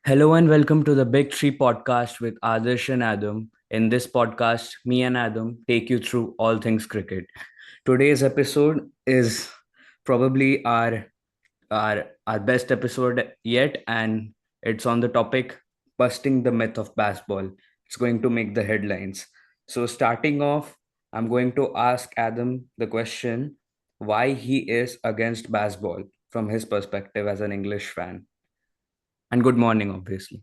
Hello and welcome to the Big Three podcast with Adarsh and Adam. In this podcast, me and Adam take you through all things cricket. Today's episode is probably our best episode yet, and it's on the topic busting the myth of baseball. It's going to make the headlines. So starting off, I'm going to ask Adam the question why he is against baseball from his perspective as an English fan. And good morning, obviously.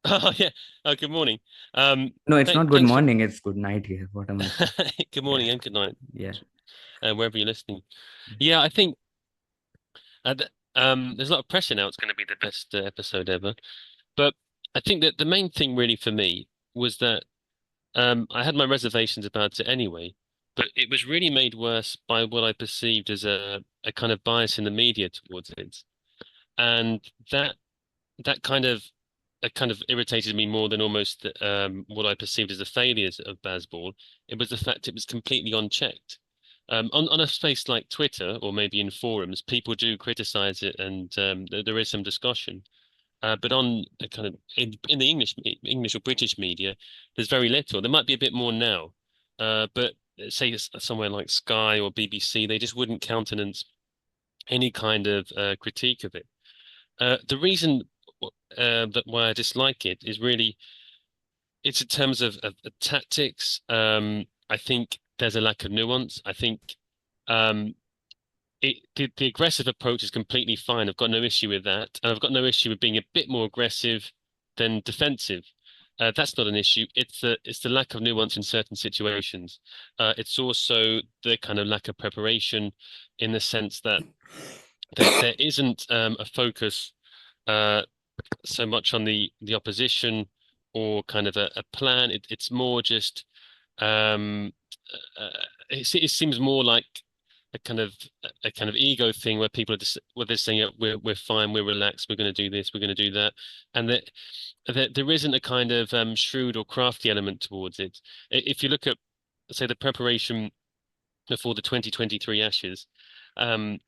Oh yeah. Good morning. No, it's not good Thanks for morning. It's good night here. What am I saying? good Yeah, morning and good night, yeah. wherever you're listening. Yeah, I think th there's a lot of pressure now. It's going to be the best episode ever. But I think that the main thing really for me was that I had my reservations about it anyway, but it was really made worse by what I perceived as a kind of bias in the media towards it, and that that kind of it kind of irritated me more than almost what I perceived as the failures of Bazball. It was the fact it was completely unchecked. On a space like Twitter or maybe in forums, people do criticize it, and there is some discussion. But on a kind of in the English or British media, there's very little. There might be a bit more now, but say somewhere like Sky or BBC, they just wouldn't countenance any kind of critique of it. The reason that why I dislike it is really it's in terms of tactics. I think there's a lack of nuance. I think um, the aggressive approach is completely fine. I've got no issue with that. And I've got no issue with being a bit more aggressive than defensive. That's not an issue. It's the lack of nuance in certain situations. It's also the kind of lack of preparation in the sense that there isn't a focus uh, so much on the opposition or kind of a plan. It's more just um, uh, it seems more like a kind of a kind of ego thing where people are just where they're saying, yeah, we're fine, we're relaxed, we're going to do this, we're going to do that, and that there isn't a kind of shrewd or crafty element towards it. If you look at, say, the preparation before the 2023 Ashes, um,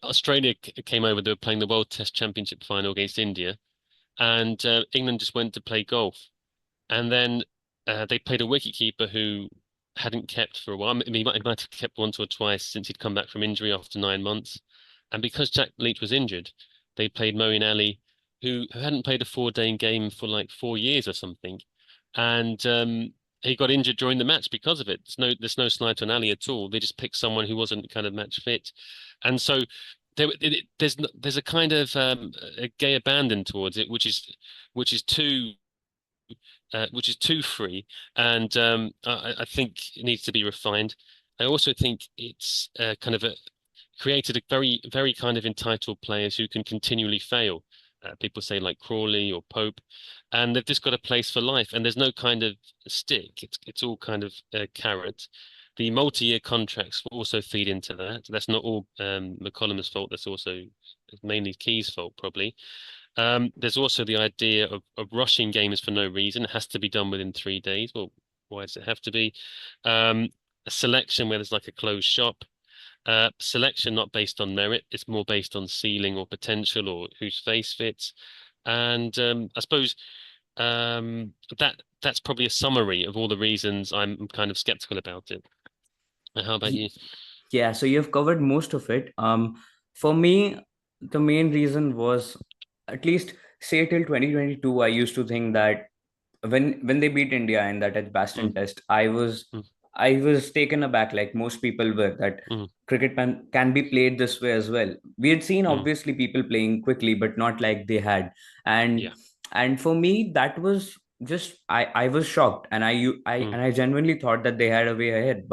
Australia came over. They were playing the World Test Championship final against India, and England just went to play golf. And then they played a wicketkeeper who hadn't kept for a while. I mean, he might have kept once or twice since he'd come back from injury after 9 months. And because Jack Leach was injured, they played Moeen Ali, who hadn't played a four-day game for like 4 years or something. And he got injured during the match because of it. There's no slight on Ali at all. They just picked someone who wasn't kind of match fit. And so there's a kind of a gay abandon towards it, which is too which is too free, and I think it needs to be refined. I also think it's kind of created a very kind of entitled players who can continually fail. People say like Crawley or Pope, and they've just got a place for life, and there's no kind of stick. It's all kind of carrot. The multi-year contracts also feed into that. That's not all McCullum's fault. That's also mainly Key's fault, probably. There's also the idea of rushing games for no reason. It has to be done within 3 days. Well, why does it have to be? Um, a selection where there's like a closed shop. Selection not based on merit. It's more based on ceiling or potential or whose face fits. And I suppose that's probably a summary of all the reasons I'm kind of skeptical about it. How about Ye- you? Yeah, so you've covered most of it. For me, the main reason was at least say till 2022, I used to think that when they beat India in that Mm, Edgbaston test, mm, I was taken aback, like most people were, that mm, cricket can be played this way as well. We had seen mm. obviously people playing quickly, but not like they had. And Yeah. and for me, that was just I was shocked, and Mm, I genuinely thought that they had a way ahead.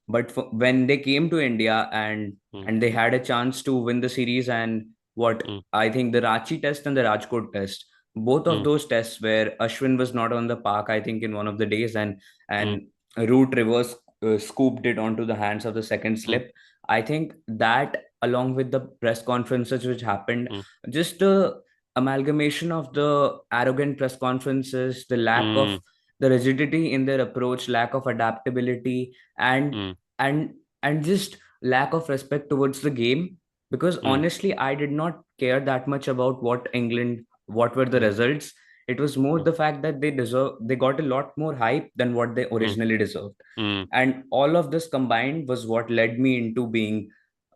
When they came to India mm, and they had a chance to win the series, and what mm, I think the Ranchi test and the Rajkot test, both of mm, those tests where Ashwin was not on the park, I think in one of the days, mm, and Root reverse scooped it onto the hands of the second mm, slip. I think that along with the press conferences which happened, mm, just the amalgamation of the arrogant press conferences, the lack of mm, the rigidity in their approach, lack of adaptability, and mm, and and just lack of respect towards the game. Because mm, honestly, I did not care that much about what England what were the mm, results. It was more mm, the fact that they got a lot more hype than what they mm, originally deserved. mm, And all of this combined was what led me into being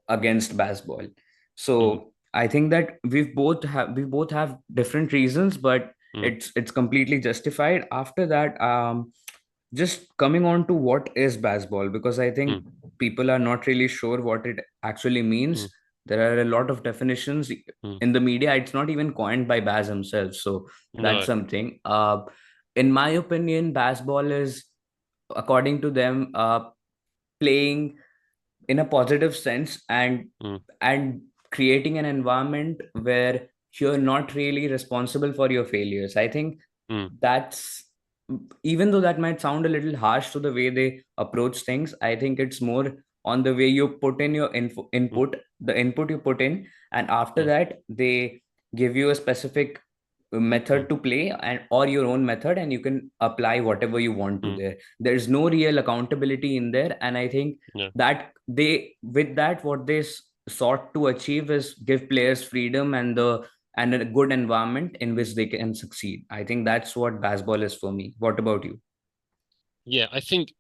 against Bazball. mm, So I think that we both have different reasons, but mm, it's completely justified. After that, just coming on to what is Bazball, because I think mm, people are not really sure what it actually means. mm, There are a lot of definitions mm. in the media. It's not even coined by Baz himself, so that's No. something. In my opinion, Bazball is, according to them, playing in a positive sense, Mm, and creating an environment where you're not really responsible for your failures. I think mm, that's, even though that might sound a little harsh to the way they approach things, I think it's more on the way you put in your mm, input, the input you put in, and after mm, that they give you a specific method mm, to play, and or your own method, and you can apply whatever you want to mm. there. There's no real accountability in there, and I think Yeah. that they, with that, what they sought to achieve is give players freedom and a good environment in which they can succeed. I think that's what basketball is for me. What about you? Yeah, I think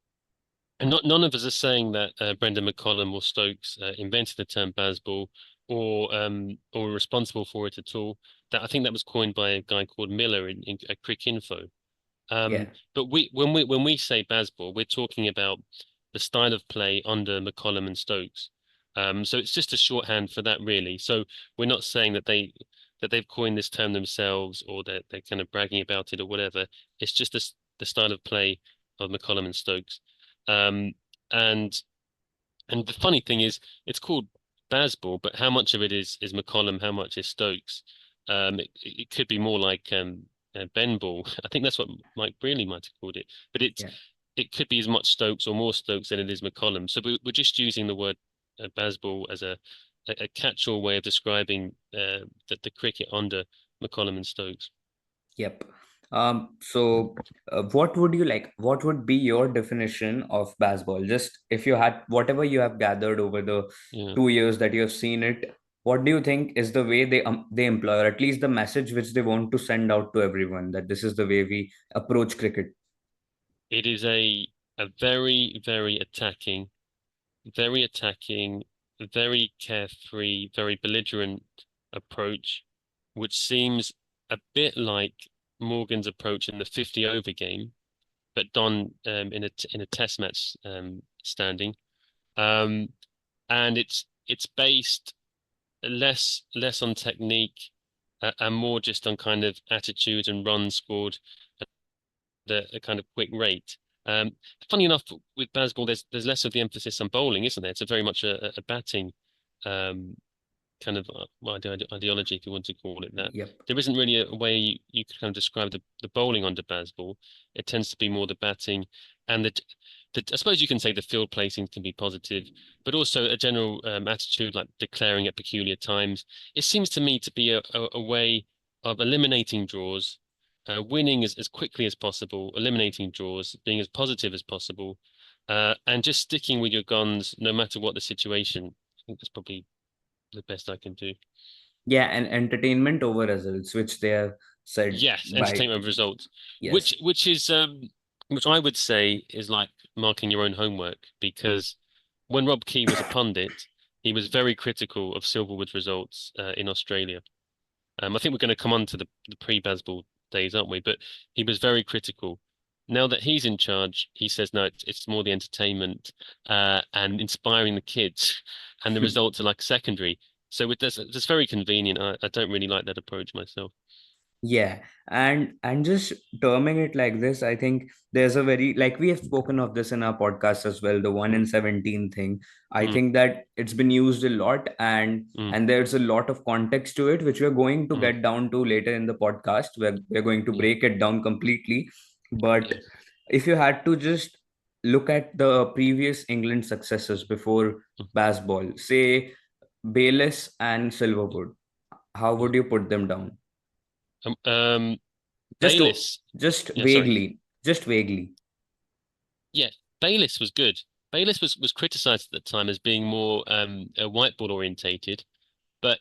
and not none of us are saying that Brendon McCullum or Stokes invented the term Bazball or were responsible for it at all. That I think that was coined by a guy called Miller in at Crick Info. Yeah. But when we say Bazball, we're talking about the style of play under McCollum and Stokes. So it's just a shorthand for that, really. So we're not saying that they've coined this term themselves or that they're kind of bragging about it or whatever. It's just the style of play of McCollum and Stokes. Um, and and the funny thing is, it's called Bazball, but how much of it is McCollum? How much is Stokes? It could be more like Ben Ball. I think that's what Mike Brearley might have called it. But Yeah. it could be as much Stokes or more Stokes than it is McCollum. So we're just using the word Bazball as a catch-all way of describing the cricket under McCollum and Stokes. Yep. So what would you like? What would be your definition of basketball? Just if you had whatever you have gathered over the Yeah. 2 years that you have seen it, what do you think is the way they employ, or at least the message which they want to send out to everyone, that this is the way we approach cricket? It is a very, very attacking, very carefree, very belligerent approach, which seems a bit like Morgan's approach in the 50 over game, but done in a test match standing. Um, and it's based less on technique and more just on kind of attitude and runs scored at a kind of quick rate. Um, Funny enough, with Bazball, there's less of the emphasis on bowling, isn't there? It's a very much a batting um, kind of ideology, if you want to call it that. Yep. There isn't really a way you could kind of describe the bowling under Bazball. It tends to be more the batting and I suppose you can say the field placing can be positive, but also a general attitude like declaring at peculiar times. It seems to me to be a way of eliminating draws, winning as quickly as possible, eliminating draws, being as positive as possible, and just sticking with your guns no matter what the situation. I think that's probably the best I can do. Yeah, and entertainment over results, which they have said Yes, by. entertainment results, Yes. which I would say is like marking your own homework because when Rob Key was a pundit, he was very critical of Silverwood's results in Australia. I think we're going to come on to the pre-Bazball days, aren't we? But he was very critical. Now that he's in charge, he says no, it's more the entertainment and inspiring the kids, and the results are like secondary. So with this, it's very convenient. I don't really like that approach myself. Yeah, and just terming it like this, I think there's a very, like we have spoken of this in our podcast as well, the one Mm, in 17 thing. I mm, think that it's been used a lot, and mm, and there's a lot of context to it, which we're going to mm. get down to later in the podcast, where we're going to Yeah, break it down completely. But yeah. if you had to just look at the previous England successes before Mm, Bazball, say Bayliss and Silverwood, how yeah. would you put them down? Um, Just Bayliss. just Yeah, sorry. vaguely, just vaguely. Yeah, Bayliss was good. Bayliss was criticised at the time as being more white ball orientated, but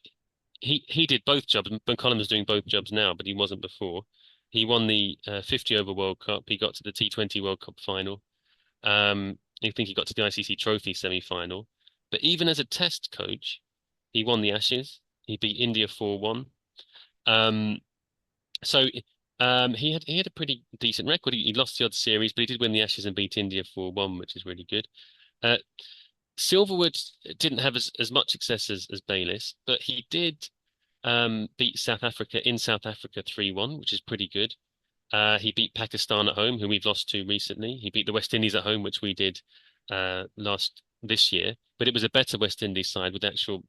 he did both jobs. McCullum is doing both jobs now, but he wasn't before. He won the 50 over World Cup. He got to the T20 World Cup final. I think he got to the ICC Trophy semi-final. But even as a Test coach, he won the Ashes. He beat India 4-1. Um, so he had a pretty decent record. He lost the odd series, but he did win the Ashes and beat India 4-1, which is really good. Uh, Silverwood didn't have as much success as Bayliss, but he did beat South Africa in South Africa 3-1, which is pretty good. He beat Pakistan at home, who we've lost to recently. He beat the West Indies at home, which we did last this year, but it was a better West Indies side with actual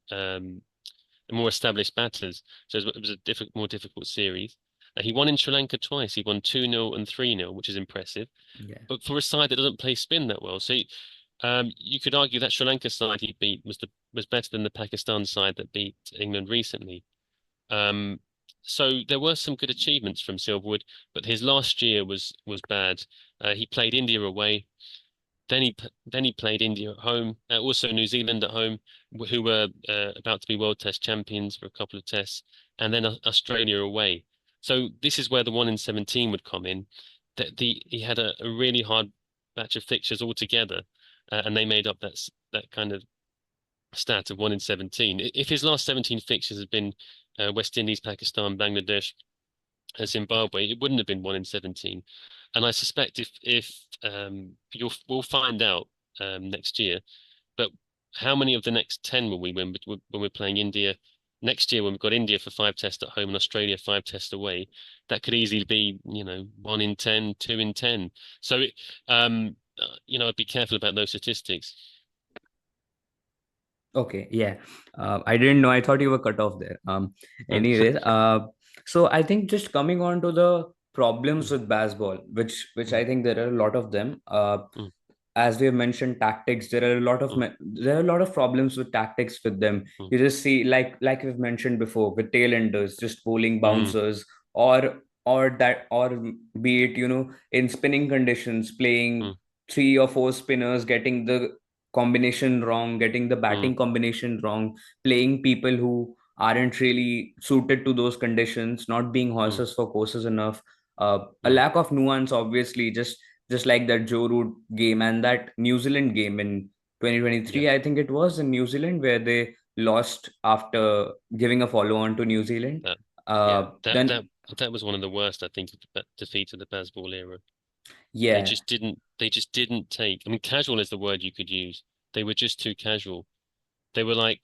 more established batters. So it was a more difficult series. He won in Sri Lanka twice. He won 2-0 and 3-0, which is impressive. Yeah. But for a side that doesn't play spin that well, so you could argue that Sri Lanka side he beat was better than the Pakistan side that beat England recently. Um, so there were some good achievements from Silverwood, but his last year was bad. He played India away, then he played India at home, also New Zealand at home, who were about to be World Test champions for a couple of tests, and then Australia away. So this is where the 1 in 17 would come in. That he had a really hard batch of fixtures altogether, and they made up that kind of stat of 1 in 17. If his last 17 fixtures had been West Indies, Pakistan, Bangladesh, Zimbabwe, it wouldn't have been 1 in 17. And I suspect if we'll find out next year, but how many of the next 10 will we win when we're playing India next year when we've got India for 5 tests at home and Australia 5 tests away? That could easily be, 1 in 10, 2 in 10. So I'd be careful about those statistics. Okay, yeah. I didn't know. I thought you were cut off there. Mm, Anyways, so I think just coming on to the problems mm, with baseball, which mm, I think there are a lot of them. mm, As we have mentioned, tactics. mm, There are a lot of problems with tactics with them. mm, You just see, like we've mentioned before, with tailenders just bowling mm, bouncers, or be it in spinning conditions, playing mm, three or four spinners, getting the combination wrong, getting the mm, batting combination wrong, playing people who aren't really suited to those conditions, not being mm, horses for courses enough. A mm. lack of nuance, obviously, just like that Joe Root game and that New Zealand game in Yeah. 2023, I think it was in New Zealand where they lost after giving a follow on to New Zealand. That, yeah, Then, that was one of the worst, I think, of the defeats of the Bazball era. yeah, They just didn't take. I mean, casual is the word you could use. They were just too casual. They were like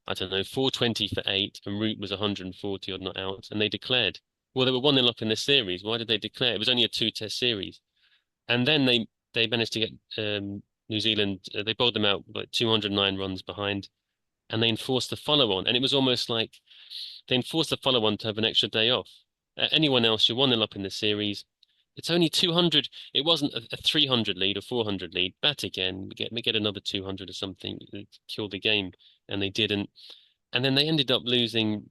I don't know, 420 for eight, and Root was 140 odd not out, and they declared. Well, they were 1-0 up in the series. Why did they declare? It was only a two-test series, and then they managed to get New Zealand. They bowled them out like 209 runs behind, and they enforced the follow-on, and it was almost like they enforced the follow-on to have an extra day off. Anyone else, you're 1-0 up in the series. It's only 200. It wasn't a 300 lead or 400 lead. Bat again. We get another 200 or something. Kill the game, and they didn't. And then they ended up losing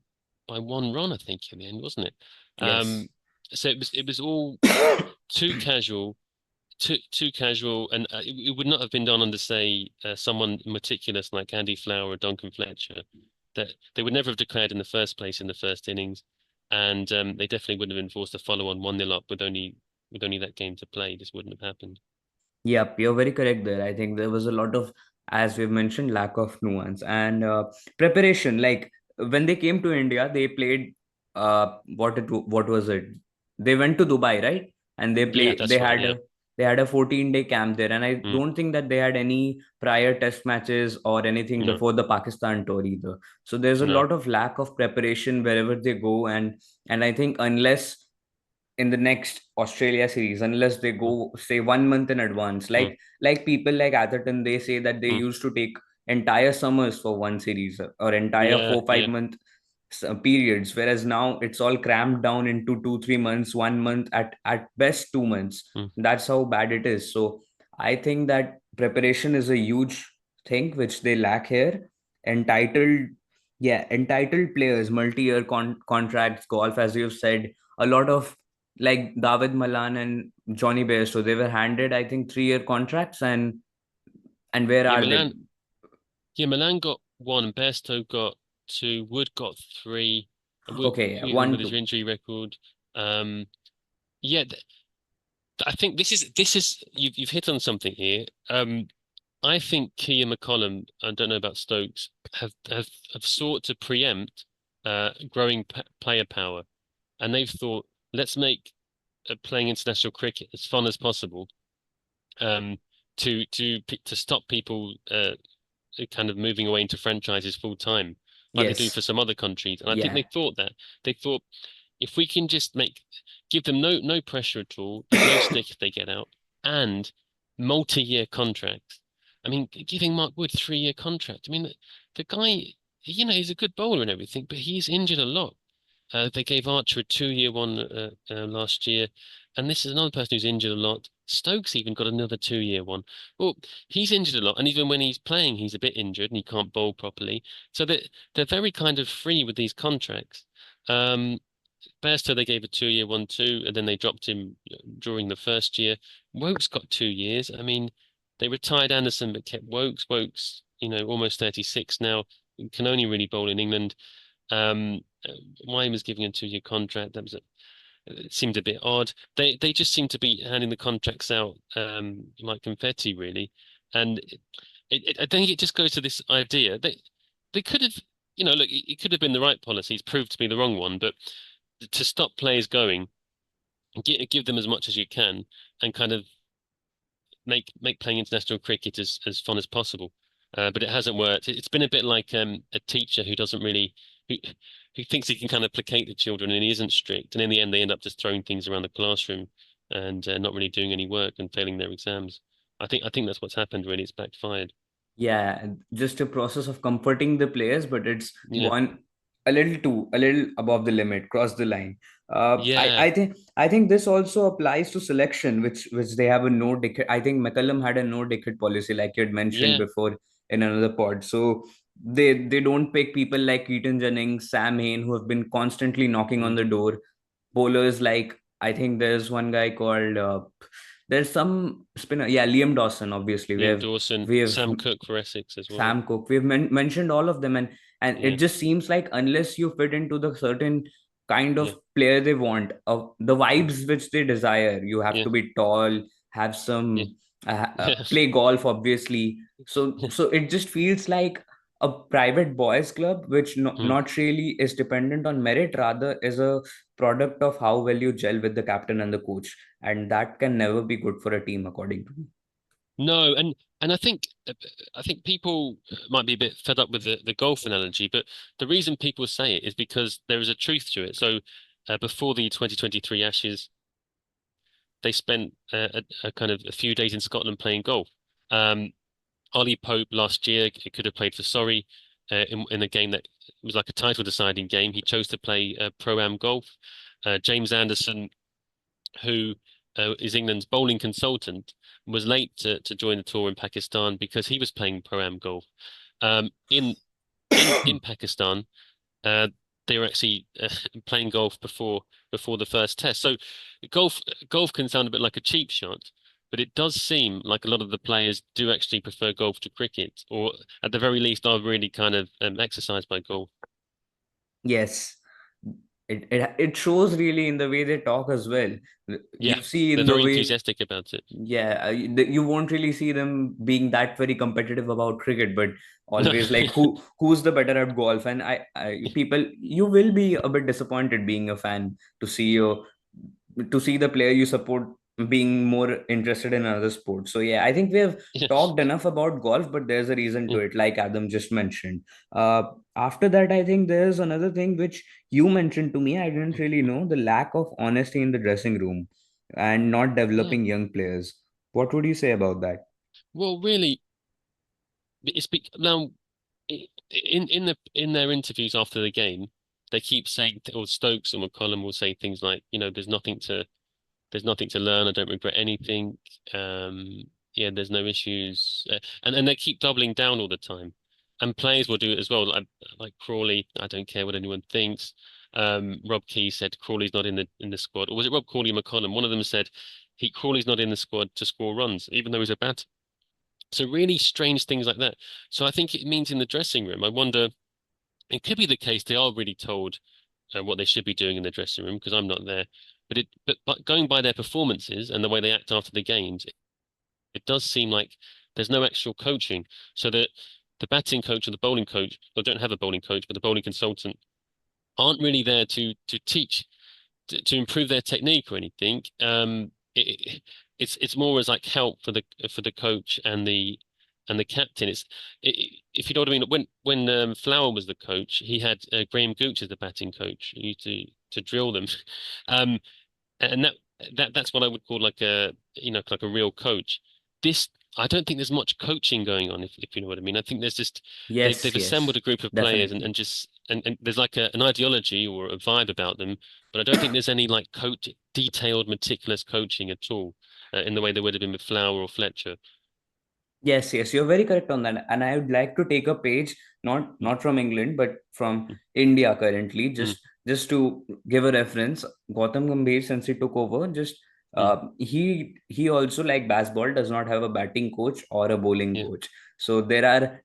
by 1 run, I think, in the end, wasn't it? yes. Um, so it was all too casual, too casual, and it would not have been done under, say, someone meticulous like Andy Flower or Duncan Fletcher. That they would never have declared in the first place in the first innings, and they definitely wouldn't have enforced a follow-on 1-0 up with only that game to play. This wouldn't have happened. Yep, you're very correct there. I think there was a lot of, as we've mentioned, lack of nuance and preparation. Like when they came to India, they played what was it? They went to Dubai, right? And Yeah, that's right. Yeah. they had a 14-day camp there. And I Mm, don't think that they had any prior test matches or anything no, before the Pakistan tour either. So there's a no. lot of lack of preparation wherever they go. And I think unless in the next Australia series unless they Mm, go say 1 month in advance. mm, Like people like Atherton, they say that they mm. used to take entire summers for one series or entire Yeah, 4 5 yeah. month periods, whereas now it's all crammed down into 2 3 months, 1 month, at best 2 months. Mm, That's how bad it is. So I think that preparation is a huge thing which they lack here. Entitled, yeah, entitled players, multi-year contracts, golf, as you've said, a lot of like David Malan and Johnny Bairstow, they were handed, I think, 3 year contracts, and where yeah. are they? Milan got one, and Bairstow got 2, Wood got 3, and Wood, Okay, yeah, with one his two. injury record. Um, yeah, I think this is you've hit on something here. I think Key and McCullum, I don't know about Stokes, have sought to preempt growing p player power, and they've thought, let's make playing international cricket as fun as possible, um, to stop people kind of moving away into franchises full time, like they do Yes, for some other countries. And I think yeah, they thought that they thought if we can just give them no pressure at all, there's no stick if they get out, and multi-year contracts. I mean, giving Mark Wood 3-year contract. I mean, the guy, he's a good bowler and everything, but he's injured a lot. They gave Archer a 2-year one last year, and this is another person who's injured a lot. Stokes even got another 2-year one. Well, he's injured a lot, and even when he's playing, he's a bit injured and he can't bowl properly. So they're very kind of free with these contracts. Um, Bairstow, they gave a 2-year one too, and then they dropped him during the first year. Woke's got 2 years. I mean, they retired Anderson but kept Wokes. Wokes, almost 36 now, can only really bowl in England. Um, Wine was giving a 2-year contract. It seemed a bit odd. They just seem to be handing the contracts out like confetti, really. And I think it just goes to this idea. They could have, look, it could have been the right policy. It's proved to be the wrong one, but to stop players going, give them as much as you can, and kind of make playing international cricket as fun as possible. But it hasn't worked. It's been a bit like a teacher who doesn't really who who thinks he can kind of placate the children and he isn't strict, and in the end they end up just throwing things around the classroom and not really doing any work and failing their exams. I think that's what's happened. Really, it's backfired. yeah, just a process of comforting the players, but it's Yeah, gone a little above the limit, cross the line. yeah, I think this also applies to selection, which they have a no decade. I think McCullum had a no decade policy, like you had mentioned yeah. before in another pod. So they don't pick people like Keaton Jennings, Sam Hain, who have been constantly knocking on Mm. the door. Bowlers like, I think there's one guy called there's some spinner, yeah, Liam Dawson. Obviously, Liam Dawson, we have Sam Cook for Essex as well. Sam Cook. We've mentioned all of them, and it Yeah, just seems like unless you fit into the certain kind yeah, of player they want, the mm, vibes which they desire, you have yeah, to be tall, have yeah, some yeah. play golf, obviously. So it just feels like a private boys club, which Mm. not really is dependent on merit, rather is a product of how well you gel with the captain and the coach, and that can never be good for a team, according to me. No, and I think people might be a bit fed up with the golf analogy, but the reason people say it is because there is a truth to it. So before the 2023 Ashes, they spent a kind of a few days in Scotland playing golf. Um, Ollie Pope last year could have played for Surrey in a game that was like a title deciding game. He chose to play pro-am golf. James Anderson, who is England's bowling consultant, was late to join the tour in Pakistan because he was playing pro-am golf. In in Pakistan, uh, they were actually playing golf before the first test. So golf golf can sound a bit like a cheap shot, but it does seem like a lot of the players do actually prefer golf to cricket, or at the very least are really kind of exercised by golf. Yes, it shows really in the way they talk as well. Yeah, You see they're in the very way, enthusiastic about it. yeah, you won't really see them being that very competitive about cricket, but No. always like who's the better at golf. And I people, you will be a bit disappointed being a fan to see your to see the player you support being more interested in another sport. So yeah, I think we have Yeah. talked enough about golf, but there's a reason to Mm, it, like Adam just mentioned. Uh, After that, I think there's another thing which you mentioned to me. I didn't really know the lack of honesty in the dressing room and not yeah. developing young players. What would you say about that? Well, really, now in their interviews after the game, they keep saying, or Stokes and McCullum will say things like, there's nothing to learn. I don't regret anything. Yeah, there's no issues, and they keep doubling down all the time. And players will do it as well. Like Crawley, I don't care what anyone thinks. Rob Key said Crawley's not in the squad, or was it Rob Crawley and McCollum? One of them said Crawley's not in the squad to score runs, even though he's a bat. So really strange things like that. So I think it means in the dressing room. I wonder it could be the case they are really told what they should be doing in the dressing room because I'm not there. But going by their performances and the way they act after the games, it does seem like there's no actual coaching. So the batting coach or the bowling coach, or don't have a bowling coach, but the bowling consultant aren't really there to teach to improve their technique or anything. It's more as like help for the coach and the captain. If you know what I mean. When Flower was the coach, he had Graham Gooch as the batting coach. He used to drill them, um, and that's what I would call like a like a real coach. This I don't think there's much coaching going on, if you know what I mean. I think there's just Yes, they've yes, assembled a group of players definitely. and there's like an ideology or a vibe about them, but I don't think there's any like detailed, meticulous coaching at all in the way there would have been with Flower or Fletcher. Yes, yes, you're very correct on that. And I would like to take a page, Mm, not from England, but from mm, India currently, mm, just to give a reference. Gautam Gambhir, since he took over, just mm, he also, like Bazball, does not have a batting coach or a bowling yeah. coach. So there are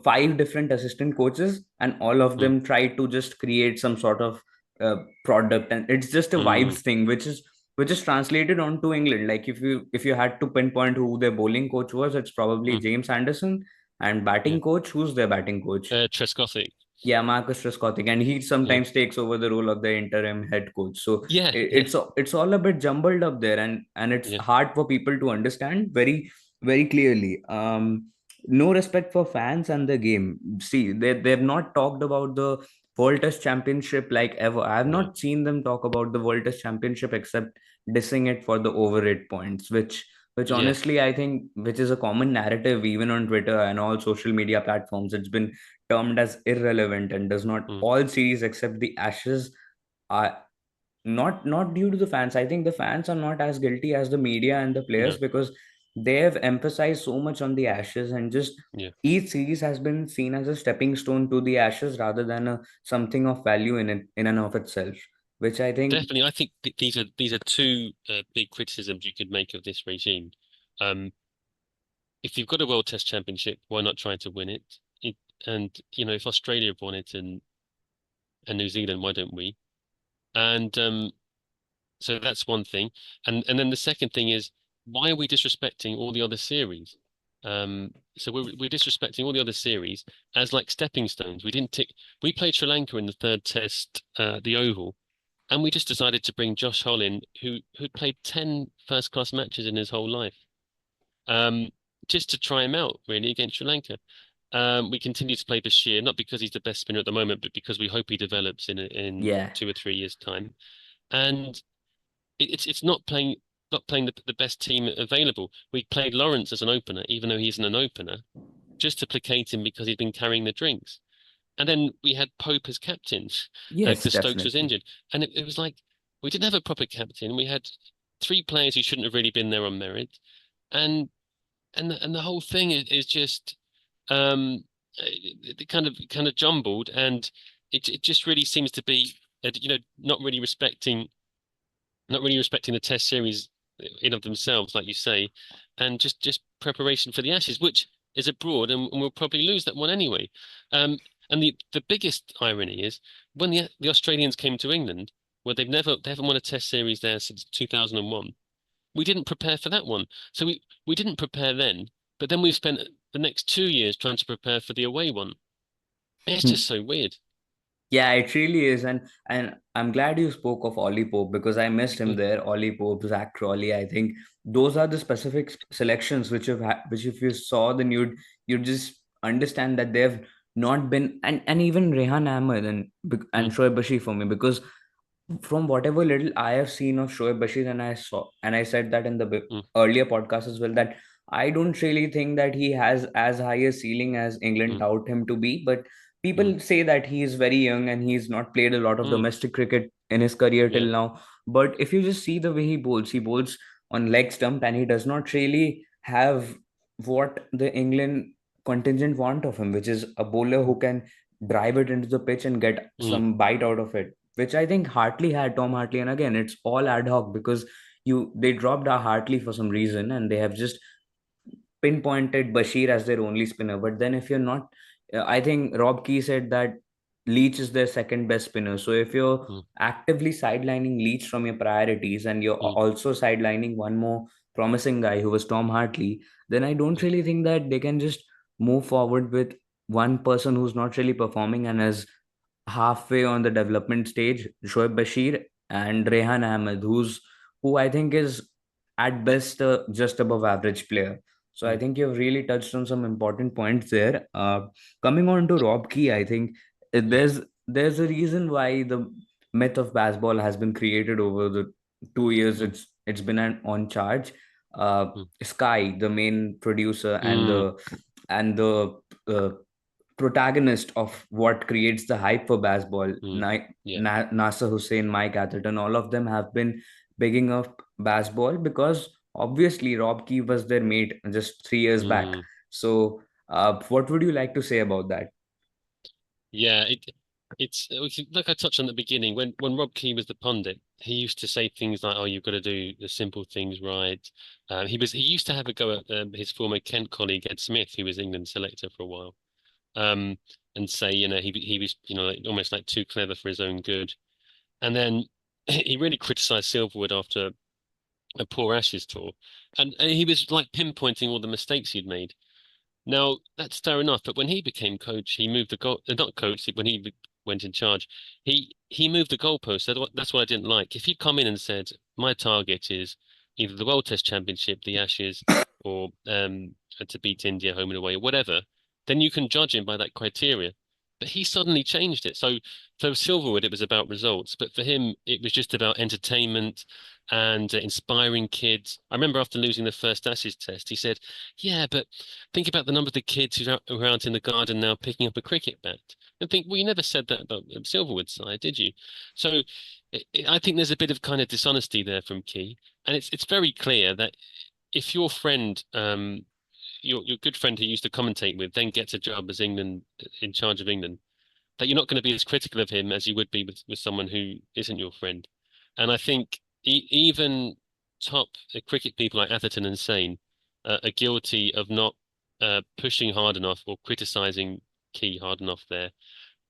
five different assistant coaches, and all of Mm, them try to just create some sort of uh, product, and it's just a mm, vibes thing, which is translated onto England. Like if you had to pinpoint who their bowling coach was, it's probably mm, James Anderson, and yeah. batting coach, who's their batting coach? Trescothick. Yeah, Marcus Trescothick, and he Yeah. sometimes takes over the role of the interim head coach. So Yeah. Yeah. it's all a bit jumbled up there, and it's Yeah. hard for people to understand very clearly. No respect for fans and the game. See, they've not talked about the World Test Championship like ever. I have No. not seen them talk about the World Test Championship except dissing it for the over it points, which Yeah. honestly I think which is a common narrative even on Twitter and all social media platforms. It's been termed as irrelevant, and does not Mm, all series except the Ashes are not due to the fans. I think the fans are not as guilty as the media and the players, no. because they have emphasized so much on the Ashes, and just Yeah. each series has been seen as a stepping stone to the Ashes rather than a something of value in it in and of itself, which I think. Definitely. I think these are two big criticisms you could make of this regime. Um, if you've got a World Test Championship, why not try to win it? And if Australia have won it and New Zealand, why don't we? And so that's one thing. And then the second thing is, why are we disrespecting all the other series? So we're disrespecting all the other series as like stepping stones. We didn't tick. We played Sri Lanka in the third test, the Oval, and we just decided to bring Josh Holl in, who'd played 10 first-class matches in his whole life, um, just to try him out really against Sri Lanka. We continue to play Bashir, not because he's the best spinner at the moment, but because we hope he develops in Yeah. 2 or 3 years' time. And it's not playing the best team available. We played Lawrence as an opener, even though he isn't an opener, just to placate him because he's been carrying the drinks. And then we had Pope as captain Yes, because Stokes was definitely. injured, and it was like we didn't have a proper captain. We had three players who shouldn't have really been there on merit, and and the whole thing is just um kind of jumbled, and it just really seems to be not really respecting the test series in of themselves, like you say, and just preparation for the Ashes, which is abroad, and we'll probably lose that one anyway. Um, and the biggest irony is when the Australians came to England, where they haven't won a test series there since 2001. We didn't prepare for that one, so we didn't prepare then. But then we've spent the next 2 years trying to prepare for the away one. It's just so weird. Yeah, it really is, and I'm glad you spoke of Ollie Pope because I missed him Mm, there. Ollie Pope, Zach Crawley. I think those are the specific selections which which if you saw, then you'd just understand that they've not been, and even Rehan Ahmed and mm, Shoaib Bashir for me, because from whatever little I have seen of Shoaib Bashir, and I saw, and I said that in the mm, earlier podcast as well, that I don't really think that he has as high a ceiling as England mm, tout him to be. But mm, people say that he is very young and he's not played a lot of mm, domestic cricket in his career till yeah. now. But if you just see the way he bowls on leg stump, and he does not really have what the England contingent want of him, which is a bowler who can drive it into the pitch and get Mm, some bite out of it, which I think Hartley had, Tom Hartley. And again, it's all ad hoc because they dropped our Hartley for some reason, and they have just pinpointed Bashir as their only spinner. But then if you're not, I think Rob Key said that Leach is their second best spinner. So if you're mm, actively sidelining Leach from your priorities and you're mm, also sidelining one more promising guy who was Tom Hartley, then I don't mm, really think that they can just move forward with one person who's not really performing and is halfway on the development stage, Shoaib Bashir and Rehan Ahmed, who I think is at best just above average player. So I mm, think you've really touched on some important points there. Coming on to Rob Key, I think mm, there's a reason why the myth of baseball has been created over the 2 years. mm, It's been on charge. mm, Sky, the main producer mm, and the protagonist of what creates the hype for baseball, mm. Yeah. Nasser Hussain, Mike Atherton, all of them have been bigging up baseball because obviously Rob Key was their mate just 3 years back. Mm. So, what would you like to say about that? Yeah, like I touched on at the beginning, when Rob Key was the pundit, he used to say things like, "Oh, you've got to do the simple things right." He used to have a go at his former Kent colleague Ed Smith, who was England selector for a while, um, and say, he was, like, almost like too clever for his own good. And then he really criticised Silverwood after a poor Ashes tour, and he was like pinpointing all the mistakes he'd made. Now, that's fair enough, but when he became coach, he moved the goal, not coach, when he went in charge, he moved the goalpost. That's what I didn't like. If he'd come in and said, my target is either the World Test Championship, the Ashes, or to beat India home and away, or whatever, then you can judge him by that criteria. But he suddenly changed it. So for Silverwood, it was about results, but for him, it was just about entertainment and inspiring kids. I remember after losing the first Ashes test, he said, yeah, but think about the number of the kids who are out in the garden now picking up a cricket bat. And think, well, you never said that about Silverwood's side, did you? So I think there's a bit of kind of dishonesty there from Key, and it's very clear that if your friend, your good friend who you used to commentate with, then gets a job as England in charge of England, that you're not going to be as critical of him as you would be with someone who isn't your friend. And I think even top cricket people like Atherton and Sane are guilty of not pushing hard enough or criticizing Key hard enough there.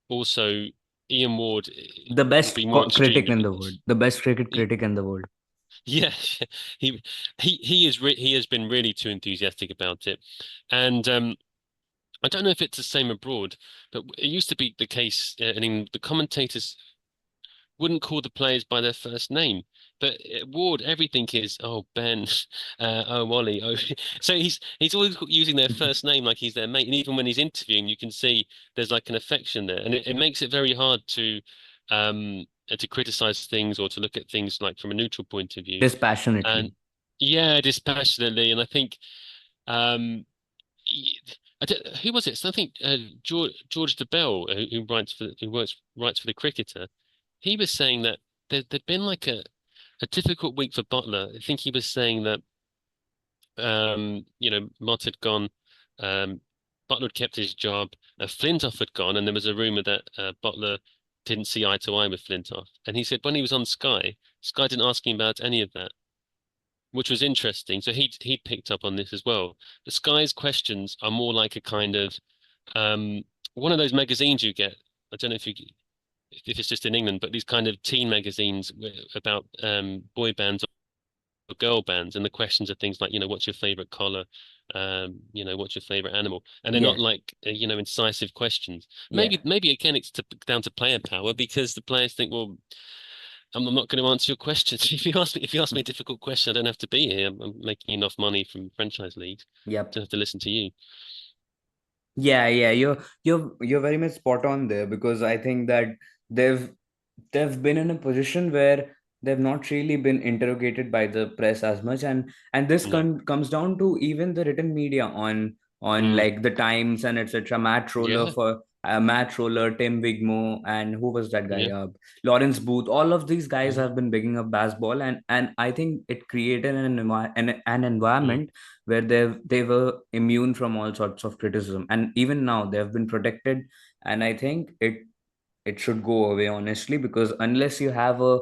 Also, Ian Ward The would best be more extreme. critic in the world, the best cricket critic in the world. Yeah, he he has been really too enthusiastic about it, and I don't know if it's the same abroad, but it used to be the case. The commentators wouldn't call the players by their first name. But Ward, everything is, oh, Ben, oh, Wally, oh. So he's always using their first name like he's their mate. And even when he's interviewing, you can see there's like an affection there, and it makes it very hard to criticize things or to look at things like from a neutral point of view. And Dispassionately. yeah, dispassionately. And I think um, who was it? So I think George DeBell, who writes for the Cricketer, he was saying that there'd been like a difficult week for Butler. I think he was saying that Mott had gone, um, Butler had kept his job, Flintoff had gone, and there was a rumor that Butler didn't see eye to eye with Flintoff. And he said when he was on Sky, Sky didn't ask him about any of that, which was interesting. So he'd picked up on this as well. The Sky's questions are more like a kind of um, one of those magazines you get. I don't know if it's just in England, but these kind of teen magazines about boy bands or girl bands, and the questions are things like, what's your favorite color? What's your favorite animal? And they're not Yeah, like incisive questions. yeah. Maybe again it's down to player power because the players think, well, I'm not going to answer your questions. If you ask me a difficult question, I don't have to be here. I'm making enough money from franchise leagues to Yep. have to listen to you. Yeah, yeah, you're very much spot on there because I think that they've they've been in a position where they've not really been interrogated by the press as much, and this No. comes down to even the written media on Mm, like the Times and etc. yeah. Matt Roller, Tim Wigmo, and who was that guy? Yeah. Lawrence Booth. All of these guys Hmm. have been bigging up baseball, and I think it created an Mm, environment where they were immune from all sorts of criticism, and even now they have been protected. And I think it should go away, honestly, because unless you have a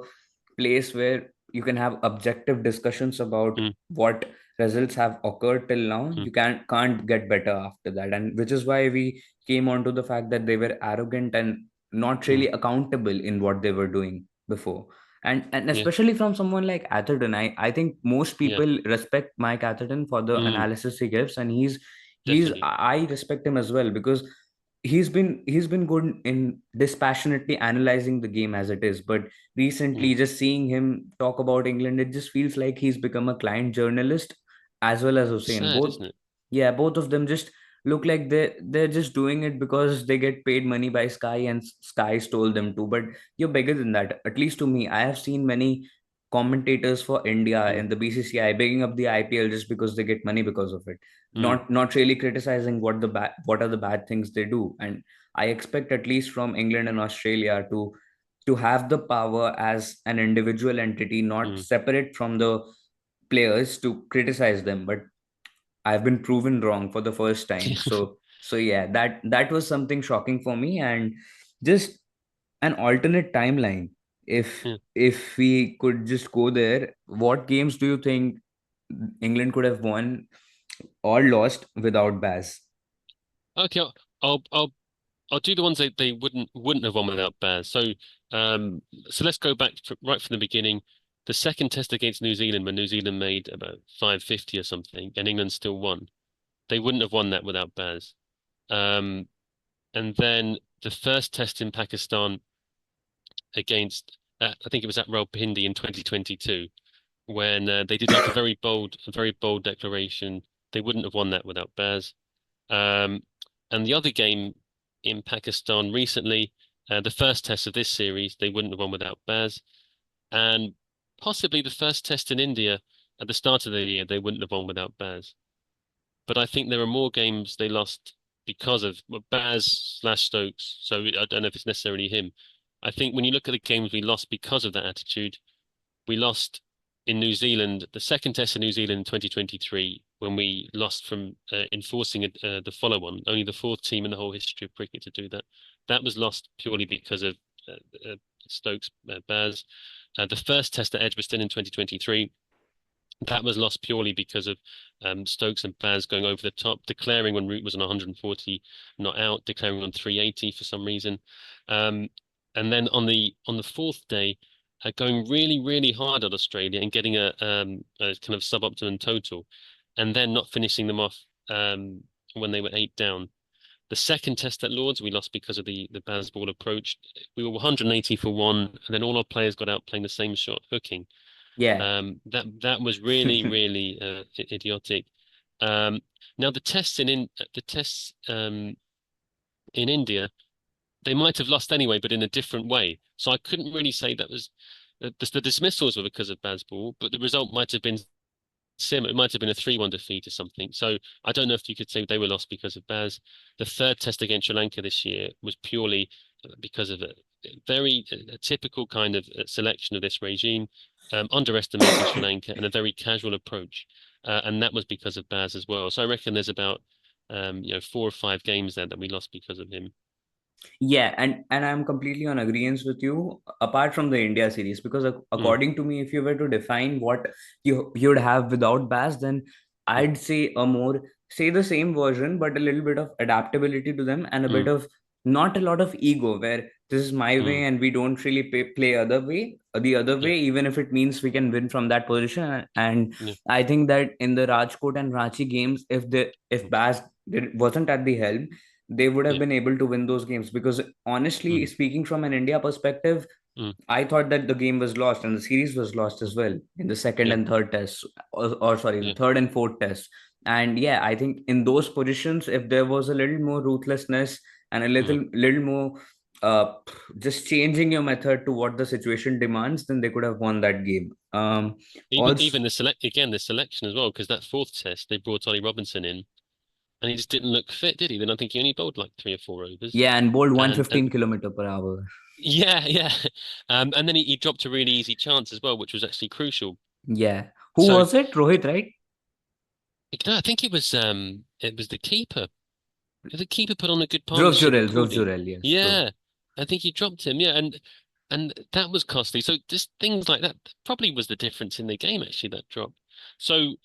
place where you can have objective discussions about mm, what results have occurred till now, mm, you can't get better after that. And which is why we came on to the fact that they were arrogant and not mm, really accountable in what they were doing before. And yeah, especially from someone like Atherton, I think most yeah, people respect Mike Atherton for the mm, analysis he gives, and he's definitely. I respect him as well, because he's been good in dispassionately analyzing the game as it is. But Mm, recently, just seeing him talk about England, it just feels like he's become a client journalist as well as Hussein. sad, Both, isn't it? yeah, both of them just look like they're just doing it because they get paid money by Sky, and Sky's told them to. But you're bigger than that. At least to me, I have seen many commentators for India Mm, and the BCCI bigging up the IPL just because they get money because of it, mm, not really criticizing what are the bad things they do. And I expect at least from England and Australia to have the power as an individual entity, not mm. separate from the players, to criticize them. But I've been proven wrong for the first time. So yeah, that was something shocking for me. And just an alternate timeline. If Yeah. if we could just go there, what games do you think England could have won or lost without Baz? Okay, I'll I'll I'll do the ones they wouldn't have won without Baz. Um, so let's go back right from the beginning. The second test against New Zealand, when New Zealand made about 550 or something, and England still won. They wouldn't have won that without Baz. Um, and then the first test in Pakistan against, I think it was at Rawalpindi in 2022, when they did like a very bold declaration. They wouldn't have won that without Baz. Um, and the other game in Pakistan recently, the first test of this series, they wouldn't have won without Baz. And possibly the first test in India at the start of the year, they wouldn't have won without Baz. But I think there are more games they lost because of well, Baz slash Stokes. So I don't know if it's necessarily him. I think when you look at the games we lost because of that attitude, we lost in New Zealand, the second test in New Zealand in 2023, when we lost from enforcing the follow on, only the fourth team in the whole history of cricket to do that. That was lost purely because of Stokes, Baz. The first test at Edgbaston in 2023, that was lost purely because of Stokes and Baz going over the top, declaring when Root was on 140 not out, declaring on 380 for some reason. Um, and then on the fourth day, going really hard at Australia and getting a kind of suboptimum total, and then not finishing them off when they were 8 down. The second test at Lords, we lost because of the Bazball approach. We were 180 for one, and then all our players got out playing the same shot, hooking. Yeah. That was really idiotic. Um, Now the tests in India, they might have lost anyway, but in a different way. So I couldn't really say that was the dismissals were because of Bazball, but the result might have been similar. It might have been a 3-1 defeat or something. So I don't know if you could say they were lost because of Baz. The third test against Sri Lanka this year was purely because of a very a typical kind of selection of this regime, underestimating Sri Lanka and a very casual approach. And that was because of Baz as well. So I reckon there's about 4 or 5 games there that we lost because of him. Yeah, and I'm completely on agreement with you. Apart from the India series, because Mm, according to me, if you were to define what you'd have without Baz, then mm, I'd say a more, say the same version, but a little bit of adaptability to them, and a bit mm, of, not a lot of ego, where this is my way mm. and we don't really play other way, the other Yeah, way, even if it means we can win from that position. And yeah, I think that in the Rajkot and Ranchi games, if mm, Baz wasn't at the helm, they would have yeah, been able to win those games. Because honestly mm, speaking, from an India perspective, mm, I thought that the game was lost and the series was lost as well in the second yeah, and third tests, or sorry, the yeah. third and fourth test. And yeah, I think in those positions, if there was a little more ruthlessness and a Mm. little more uh just changing your method to what the situation demands, then they could have won that game. Also, Even the selection as well, because that fourth test they brought Ollie Robinson in, and he just didn't look fit, did he? Then I think he only bowled like 3 or 4 overs, yeah, and bowled and 115 kilometer per hour. yeah, and then he dropped a really easy chance as well, which was actually crucial. Yeah, who So was it? Rohit, right? no, I think it was the keeper. The keeper put on a good partnership with Dhruv Golding. Jurel, yes, Dhruv. Yeah, I think he dropped him. Yeah, and that was costly. So just things like that probably was the difference in the game actually. That drop. So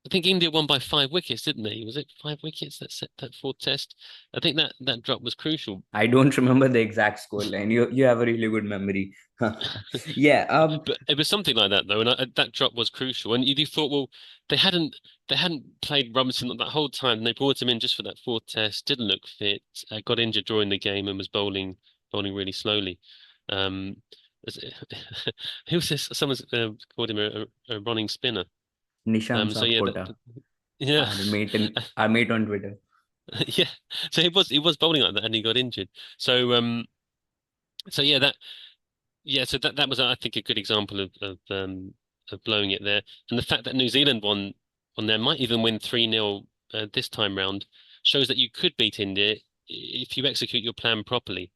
I think India won by 5 wickets, didn't they? Was it 5 wickets that set that fourth test? I think that drop was crucial. I don't remember the exact score line. You have a really good memory. Yeah. But it was something like that though, and that drop was crucial. And you thought, well, they hadn't they hadn't played Robinson that whole time. They brought him in just for that fourth test. Didn't look fit. Got injured during the game and was bowling really slowly. Um, who was this? Someone's called him a running spinner. Nishant So yeah, Sapkota, yeah, our mate on Twitter. yeah. So he was bowling like that, and he got injured. So so yeah, that was, I think, a good example of blowing it there. And the fact that New Zealand won on there, might even win 3-0 this time round, shows that you could beat India if you execute your plan properly.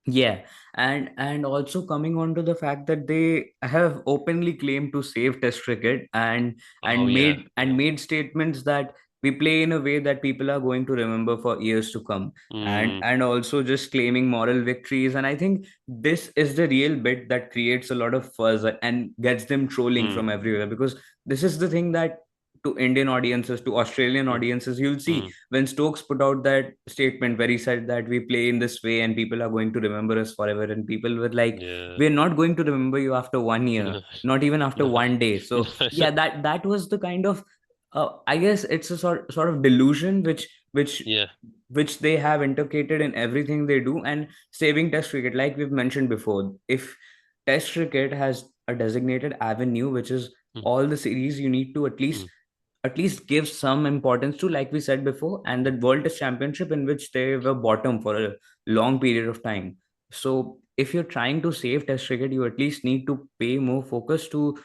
Yeah, and also coming on to the fact that they have openly claimed to save Test cricket Oh and yeah, yeah. made statements that we play in a way that people are going to remember for years to come, Mm, and also just claiming moral victories. And I think this is the real bit that creates a lot of fuzz and gets them trolling mm, from everywhere, because this is the thing that to Indian audiences, to Australian mm, audiences, you'll see mm. when Stokes put out that statement where he said that we play in this way and people are going to remember us forever, and people were like, Yeah. we're not going to remember you after 1 year, No, not even after no, 1 day. no. So yeah, that was the kind of I guess it's a sort of delusion Yeah. which they have inculcated in everything they do. And saving Test cricket, like we've mentioned before, if Test cricket has a designated avenue, which is Mm, all the series, you need to mm, at least give some importance to, like we said before, and the World Test Championship, in which they were bottom for a long period of time. So if you're trying to save Test cricket, you at least need to pay more focus to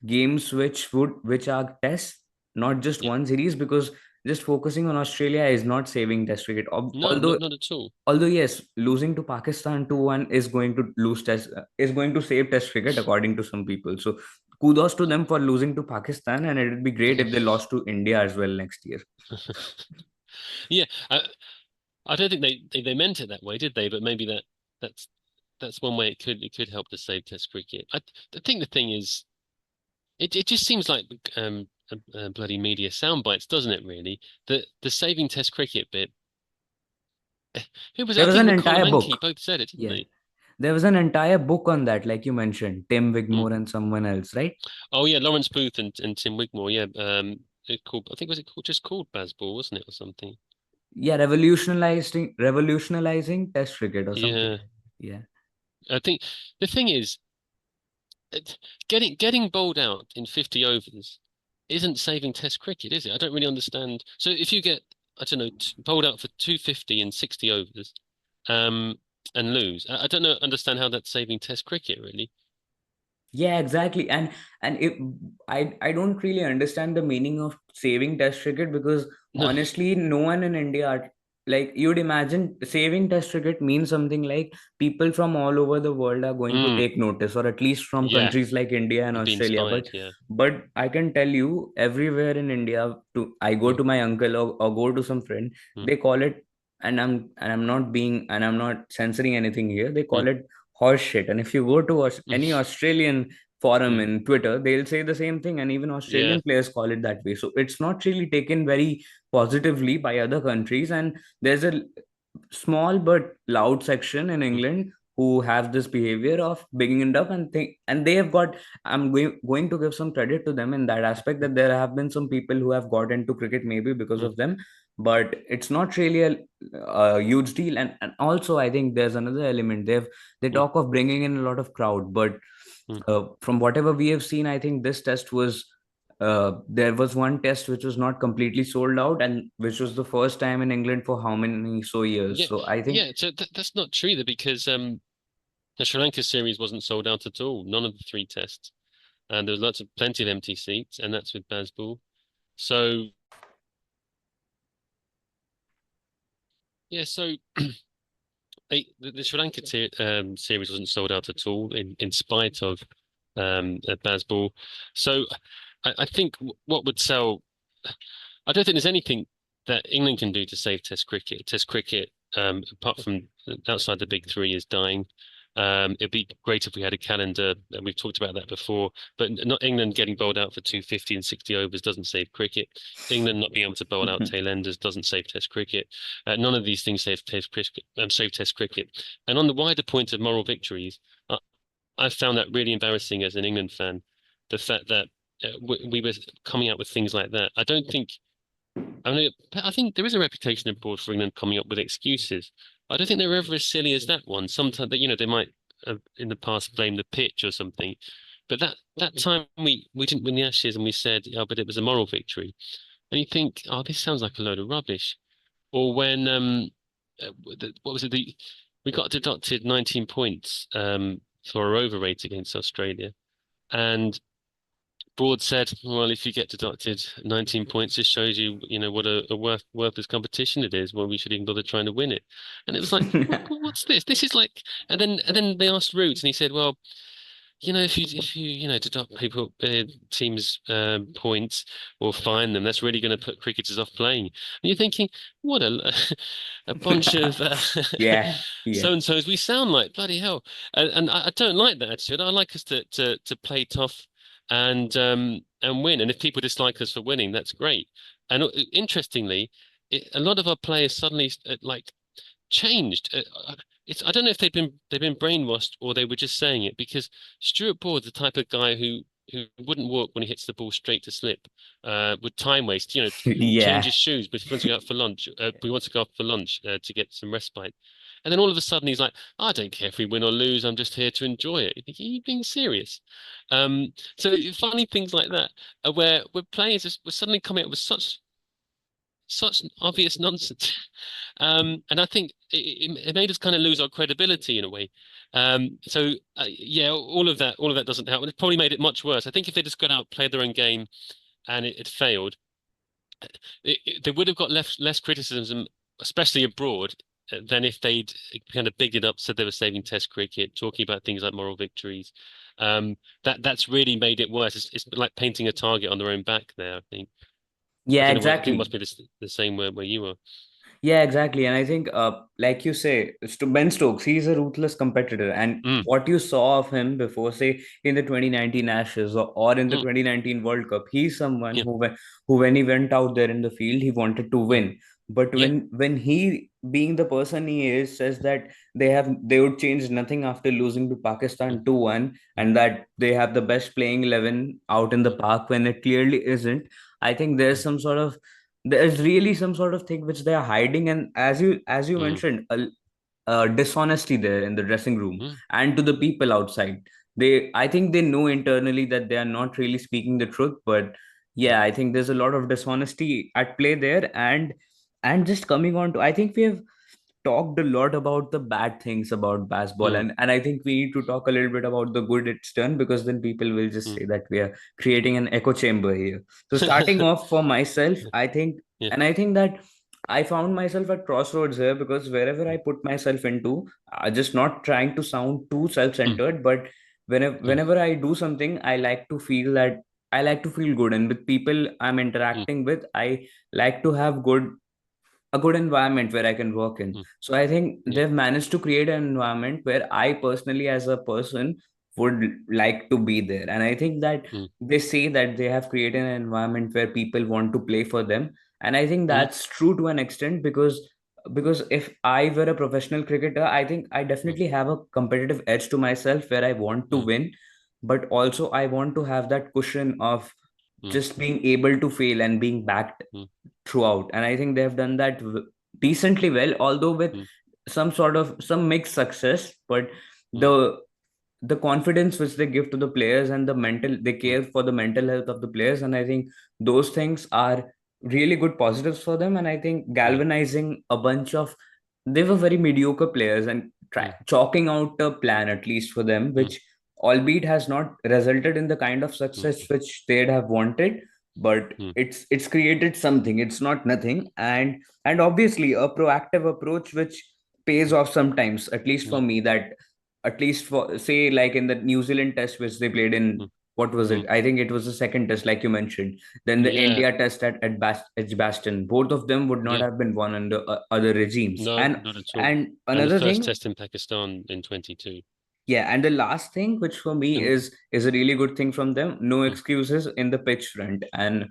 games which are tests, not just yeah. one series, because just focusing on Australia is not saving Test cricket. No, not at all. Although yes, losing to Pakistan 2-1 is going to is going to save Test cricket according to some people. So kudos to them for losing to Pakistan, and it would be great if they lost to India as well next year. Yeah. I don't think they meant it that way, did they? But maybe that's that's one way it could help to save Test cricket. I think the thing is, it just seems like bloody media sound bites, doesn't it? Really, the saving Test cricket bit. Who was it? There I was think an McCullum entire and Key book. both said it, didn't Yeah, they? there was an entire book on that, like you mentioned, Tim Mm. Wigmore and someone else, right? Oh yeah, Lawrence Booth and Tim Wigmore. Yeah, I think was it called just called Bazball, wasn't it, or something? Yeah, revolutionizing Test cricket or something. Yeah, Yeah. I think the thing is, it, getting bowled out in 50 overs isn't saving Test cricket, is it? I don't really understand. So if you get, I don't know, bowled out for 250 in 60 overs, um, and lose, I don't know, understand how that's saving Test cricket, really. Yeah, exactly. And it, I don't really understand the meaning of saving Test cricket, because No, honestly, no one in India like, you'd imagine saving Test cricket means something like people from all over the world are going to mm, take notice, or at least from yeah, countries like India and be Australia. inspired, yeah. But I can tell you, everywhere in India, to I go Mm, to my uncle, or go to some friend, mm, they call it, and I'm not censoring anything here. They mm, call it horse shit. And if you go to any mm, Australian forum mm, in Twitter, they'll say the same thing, and even yeah. Australian players call it that way. So it's not really taken very positively by other countries. And there's a small but loud section in Mm, England who have this behavior of bigging it up, and think, and they have got, I'm going to give some credit to them in that aspect, mm, that there have been some people who have got into cricket maybe because mm, of them, but it's not really a huge deal. And also I think there's another element. They mm, talk of bringing in a lot of crowd, but mm. from whatever we have seen, I think this test was, there was one test which was not completely sold out, and which was the first time in England for how many so years. Yeah, So I think, yeah. So that's not true either, because the Sri Lanka series wasn't sold out at all. None of the three tests, and there was plenty of empty seats, and that's with Bazball. So yeah, so the Sri Lanka series wasn't sold out at all, in spite of Bazball. So I think what would sell. I don't think there's anything that England can do to save Test cricket. Test cricket, apart from outside the big three, is dying. It'd be great if we had a calendar. We've talked about that before, but not England getting bowled out for 250 and 60 overs doesn't save cricket. England not being able to bowl out tail enders doesn't save Test cricket. None of these things save Test cricket. Save Test cricket. And on the wider point of moral victories, I found that really embarrassing as an England fan. The fact that we were coming out with things like that. I don't think. I mean, I think there is a reputation abroad for England coming up with excuses. I don't think they're ever as silly as that one. Sometimes, they might in the past blame the pitch or something, but that time we didn't win the Ashes and we said, oh, but it was a moral victory. And you think, oh, this sounds like a load of rubbish. Or when what was it? We got deducted 19 points for our over rate against Australia, and Broad said, well, if you get deducted 19 points, this shows you, what a worthless competition it is. Well, we should even bother trying to win it. And it was like, what's this? This is like, and then they asked Roots, and he said, well, if you deduct people teams points or fine them, that's really going to put cricketers off playing. And you're thinking, what a bunch of Yeah, yeah. so and so's we sound like, bloody hell. And I don't like that attitude. I like us to play tough and win. And if people dislike us for winning, that's great. And interestingly, a lot of our players suddenly like changed. I don't know if they've been brainwashed or they were just saying it, because Stuart Broad's the type of guy who wouldn't walk when he hits the ball straight to slip, would time waste, change Yeah. his shoes, but he wants to go out for lunch. We want to go out for lunch to get some respite. And then all of a sudden he's like, I don't care if we win or lose, I'm just here to enjoy it. You think, are you being serious? So funny things like that, where players were suddenly coming up with such obvious nonsense. And I think it made us kind of lose our credibility in a way. Yeah, all of that doesn't help. And it probably made it much worse. I think if they just got out, played their own game, and it failed, they would have got less criticism, especially abroad, than if they'd kind of bigged it up, said they were saving Test cricket, talking about things like moral victories. That's really made it worse. It's like painting a target on their own back there, I think. I Yeah, don't know what, I think it must exactly. be the same where you are. Yeah, exactly. And I think, like you say, Ben Stokes, he's a ruthless competitor. And Mm, what you saw of him before, say, in the 2019 Ashes or in the mm, 2019 World Cup, he's someone yeah, who, when he went out there in the field, he wanted to mm, win. But yeah, when he, being the person he is, says that they would change nothing after losing to mm, Pakistan 2-1, mm, and that they have the best playing 11 out in the mm, park when it clearly isn't. I think mm, there's really some sort of thing which they are hiding, and as you mm, mentioned, dishonesty there in the dressing room mm, and to the people outside. I think they know internally that they are not really speaking the truth, but mm, yeah, I think there's a lot of dishonesty at play there. And just coming on to, I think we have talked a lot about the bad things about basketball, mm, and I think we need to talk a little bit about the good it's done, because then people will just mm. say that we are creating an echo chamber here. So starting off for myself, I think, Yeah. and I think that I found myself at crossroads here, because wherever I Mm, put myself into, just not trying to sound too mm, self-centered, but mm, whenever I do something, I like to feel good, and with people I'm mm, interacting with, I like to have a good environment where I can work in. mm. So I think Yeah. they've managed to create an environment where I personally, as a person, would like to be there. And I think that Mm, they say that they have created an environment where people want to play for them. And I think mm, that's true to an extent, because if I were a professional cricketer, I think I mm, definitely have a competitive edge to myself where I want to mm, win, but also I want to have that cushion of mm, just being able to fail and being backed mm, throughout. And I think they've done that decently well, although with mm, some mixed success. But mm, the confidence which they give to the players, and they mm, care for the mental health of the players, and I think those things are really good positives for them. And I think yeah. galvanizing a bunch of, they were very mediocre players, and Mm, chalking out a plan, at least for them, mm, which albeit has not resulted in the kind of mm, success which they'd have wanted, but mm, it's created something. It's not nothing. And obviously a proactive approach which pays mm, off sometimes, at least for mm, me, that at least for, say, like in the New Zealand test which they played in, mm, what was mm. it? I think it was the second test, like you mentioned. Then the Yeah. India test at Edgbaston. Both of them would not Yeah. have been won under other regimes. No, And not at all. and And the another first thing, test in Pakistan in 22. Yeah, and the last thing, which for me And is a really good thing from them, no mm, excuses in the pitch front and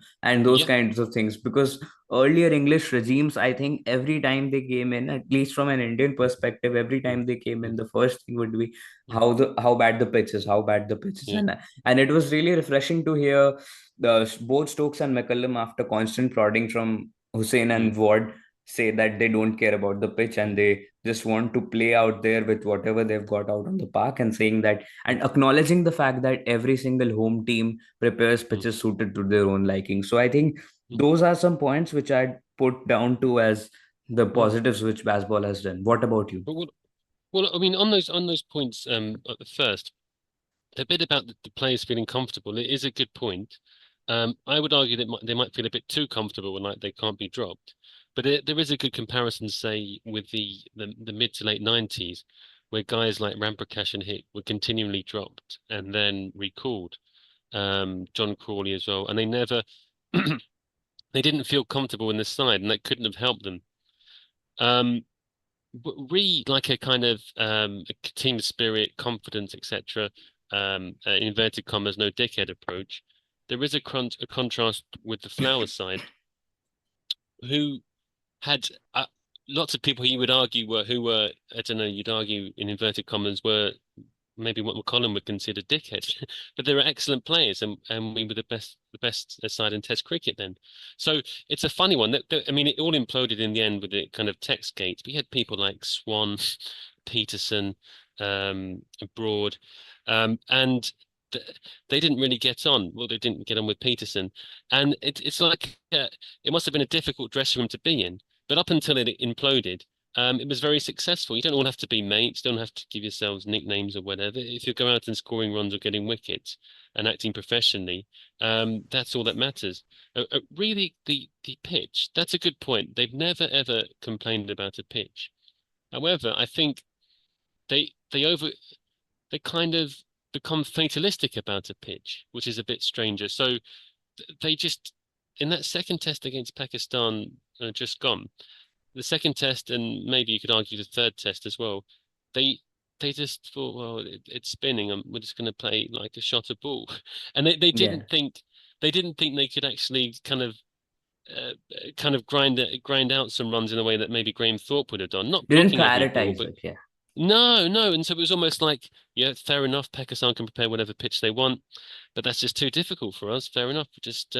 those yeah, kinds of things. Because earlier English regimes, I think every time they came in, at least from an Indian mm, perspective, every mm, time they came mm, in, the first thing would be mm, how bad the pitch is, how bad the pitch is, yeah, and it was really refreshing to hear both Stokes and McCullum, after constant prodding from Hussein mm, and Ward, say that they don't care about the pitch mm, and they just want to play out there with whatever they've got out on the park, and saying that mm, and acknowledging the fact that every single home team prepares mm, pitches suited to their own liking. So I think mm, those are some points which I'd put down to as the mm. positives which baseball has done. What about you? But well, I mean, on those points, at the first, the bit about the players feeling comfortable, it is a good point. I would argue that they might feel a bit too comfortable when like they can't be dropped. But there is a good comparison, say, with the mid to late 90s, where guys like Ramprakash and Hick were continually dropped and then recalled. John Crawley as well, and they never, they didn't feel comfortable in the side, and that couldn't have helped them. Um, like a kind of a team spirit, confidence, etc. Inverted commas, no dickhead approach. There is a contrast with the Flowers side, who had lots of people you would argue who were, I don't know, you'd argue in inverted commas were maybe what McCullum would consider dickheads, but they were excellent players, and we were the best side in Test cricket then. So it's a funny one. I mean, it all imploded in the end with the kind of text gates. We had people like Swan, Peterson, Broad, and th they didn't really get on. Well, they didn't get on with Peterson, and it's like it must have been a difficult dressing room to be in. But up until it imploded, it was very successful. You don't all have to be mates, don't have to give yourselves nicknames or whatever. If you go out and scoring runs or getting wickets and acting professionally, that's all that matters. Really, the pitch, that's a good point. They've never ever complained about a pitch. However, I think they they kind of become fatalistic about a pitch, which is a bit stranger. So they just in that second test against Pakistan, just gone, the second test, and maybe you could argue the third test as well, they they just thought, well, it's spinning, and we're just going to play like a shot of ball, and they Yeah, didn't think they could actually kind of grind out some runs in a way that maybe Graham Thorpe would have done, not didn't blocking every ball, prioritize but it. Yeah. no, and so it was almost like, yeah, fair enough. Pakistan can prepare whatever pitch they want, but that's just too difficult for us. Fair enough. Just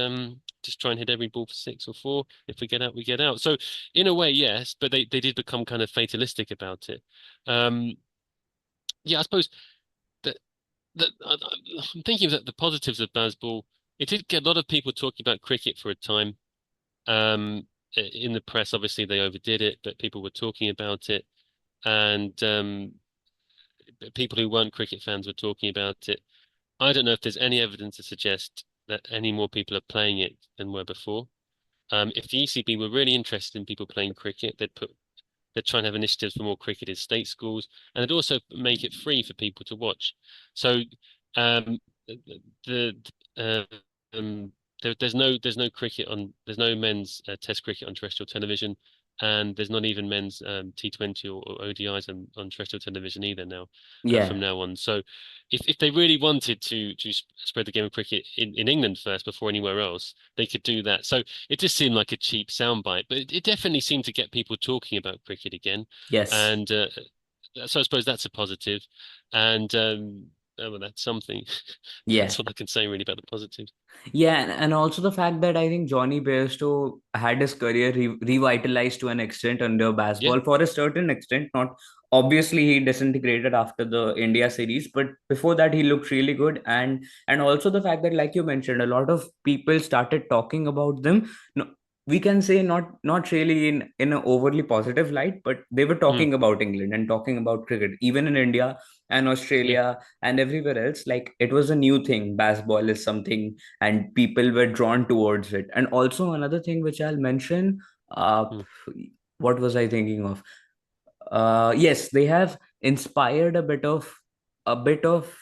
try and hit every ball for six or four. If we get out, we get out. So in a way, yes, but they did become kind of fatalistic about it. Um, yeah, I suppose that I'm thinking of the positives of Bazball. It did get a lot of people talking about cricket for a time. In the press, obviously they overdid it, but people were talking about it, and people who weren't cricket fans were talking about it. I don't know if there's any evidence to suggest that any more people are playing it than were before. If the ECB were really interested in people playing cricket, they'd try and have initiatives for more cricket in state schools, and they'd also make it free for people to watch. So um, the there's no cricket on there's no men's Test cricket on terrestrial television, and there's not even men's T20 or ODIs on terrestrial television either now from Yeah. now on. So if they really wanted to spread the game of cricket in England first before anywhere else, they could do that. So it just seemed like a cheap soundbite, but it definitely seemed to get people talking about cricket again, Yes. and so I suppose that's a positive, and well, that's something. Yeah. That's what I can say really about the positives. Yeah, and also the fact that I think Johnny Bairstow had his career revitalized to an extent under Yeah. baseball for a certain extent. Not obviously he disintegrated after the India series, but before that he looked really good. And also the fact that, like you mentioned, a lot of people started talking about them. No, we can say not really in an overly positive light, but they were Mm, talking about England and talking about cricket, even in India and yeah. Australia and everywhere else. Like it was a new thing. Baseball is something and people were drawn towards it. And also another thing which I'll mention, uh Mm, what was I thinking of? Yes, they have inspired a bit of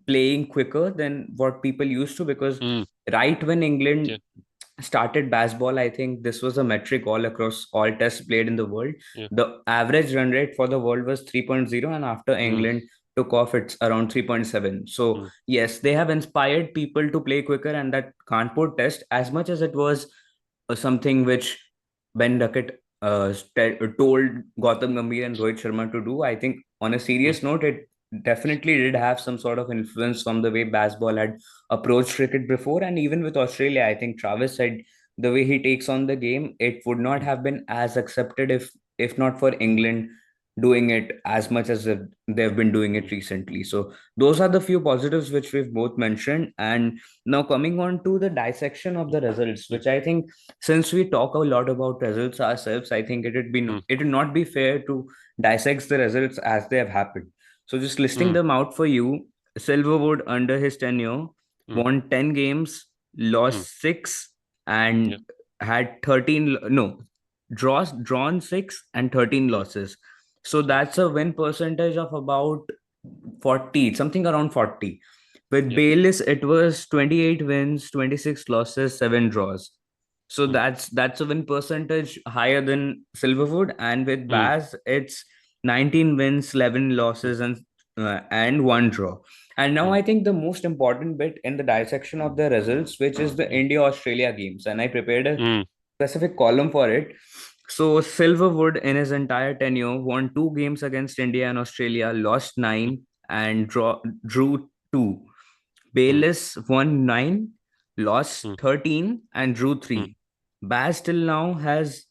playing quicker than what people used to, because mm, right when England yeah. started baseball, I think this was a metric all across all tests played in the world. Yeah. The average run rate for the world was 3.0, and after Mm, England took off, it's around 3.7. So mm, yes, they have inspired people to play quicker, and that Kanpur test, as much as it was something which Ben Duckett told Gautam Gambhir and Rohit Sharma to do, I think on a mm, serious note, it definitely did have some sort of influence from the way Bazball had approached cricket before. And even with Australia, I think Travis said the way he takes on the game, it would not mm, have been as accepted if not for England doing it as much as they've been doing it mm, recently. So those are the few positives which we've both mentioned. And now coming on to the dissection of the results, which I think, since we talk a lot about results ourselves, I think mm, it would not be fair to dissect the results as they have happened. So just listing mm, them out for you: Silverwood under his tenure mm, won 10 games, mm. lost six, Yeah, and had 13, no, drawn six and 13 losses. So yeah, that's a win percentage of about 40, something around 40. With yeah. Bayliss, it was 28 wins, 26 losses, 7 draws. So Mm, that's a win percentage higher than Silverwood. And with mm, Baz, it's 19 wins, 11 mm, losses, and one draw. And now mm, I think the most important bit in the dissection of the results, which is the mm, India Australia games, and I prepared a mm, specific column for it. So Silverwood in his entire tenure won two games against India and Australia, lost nine, and drew two. mm, Bayliss won nine, lost mm, 13, and drew mm, three. Baz till now has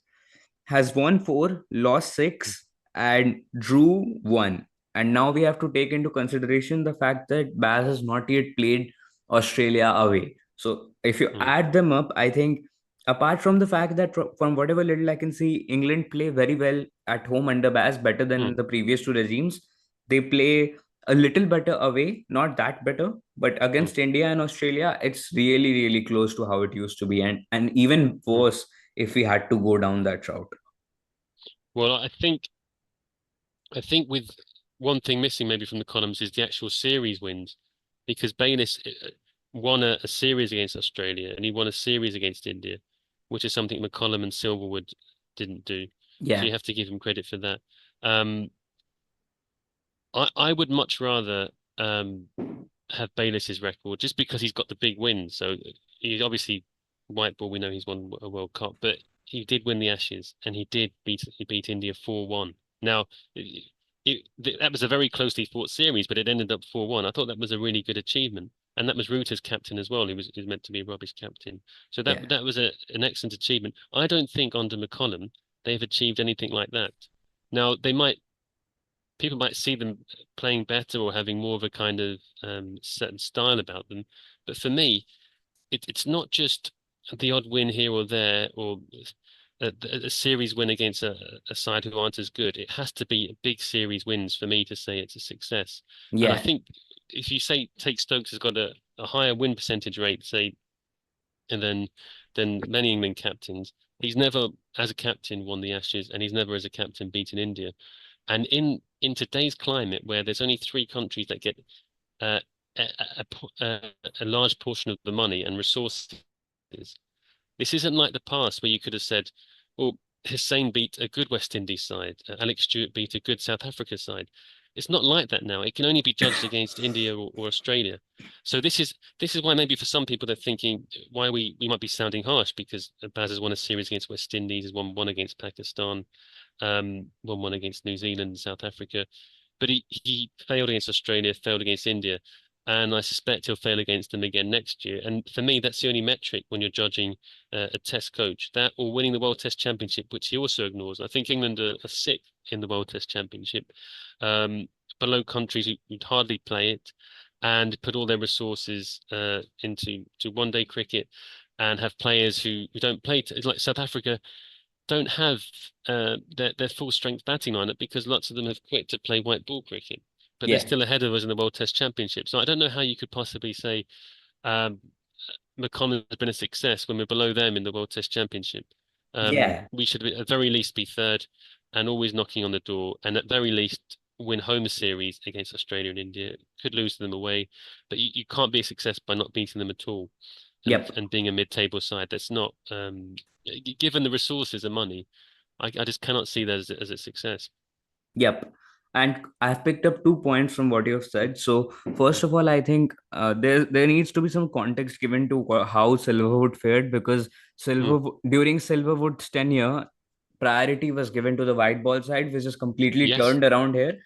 won four, lost mm, six, and drew one. And now we have to take into consideration the fact that Baz has not yet played Australia away. So if you mm, add them up, I think, apart from the fact that from whatever little I can see, England play very well at home under Baz, better mm, than the previous two regimes. They play a little better away, not that better, but mm, against India and Australia, it's really, really close to how it used to be, and even mm. worse if we had to go down that route. Well, I think with one thing missing maybe from the columns is the actual series wins, because Bayliss won a series against Australia and he won a series against India, which is something McCullum and Silverwood didn't do. So Yeah, you have to give him credit for that. Um, I would much rather have Bayliss's record just because he's got the big win. So he's obviously white ball. We know he's won a World Cup, but he did win the Ashes and he beat India 4-1. Now that was a very closely fought series, but it ended up 4-1. I thought that was a really good achievement. And that was Ruta's captain as well. He was meant to be a rubbish captain. So yeah, that was an excellent achievement. I don't think under McCullum they've achieved anything like that. Now they might people might see them playing better or having more of a kind of certain style about them. But for me, it's not just the odd win here or there or a series win against a side who aren't as good. It has to be big series wins for me to say it's a success. And I yeah, think if you say take Stokes has got a higher win percentage rate, say, and than many England captains, he's never as a captain won the Ashes, and he's never as a captain beaten India. And in today's climate, where there's only three countries that get uh, a large portion of the money and resources, this isn't like the past where you could have said, "Well, Hussein beat a good West Indies side, Alex Stewart beat a good South Africa side." It's not like that now. It can only be judged against India or Australia. So this is why maybe for some people they're thinking why we might be sounding harsh because Baz has won a series against West Indies, has won one against Pakistan, won one against New Zealand and South Africa, but he failed against Australia, failed against India, and I suspect he'll fail against them again next year. And for me, that's the only metric when you're judging a Test coach, that or winning the World Test Championship, which he also ignores. I think England are sixth in the World Test Championship, um, below countries who'd hardly play it, and put all their resources into to one-day cricket, and have players who don't play. Like South Africa don't have their full strength batting lineup because lots of them have quit to play white ball cricket, but they're yeah, still ahead of us in the World Test Championship. So I don't know how you could possibly say um, McConnell has been a success when we're below them in the World Test Championship. yeah, We should at very least be third and always knocking on the door, and at very least win home series against Australia and India. Could lose to them away, but you can't be a success by not beating them at all yep. and being a mid-table side. That's not given the resources and money. I just cannot see that as a success. Yep. And I've picked up 2 points from what you've mm, said. So first mm, of all, I think there needs to be some context given to how Silverwood fared, because mm, During Silverwood's tenure, priority was given to the white ball side, which is completely yes. turned around here.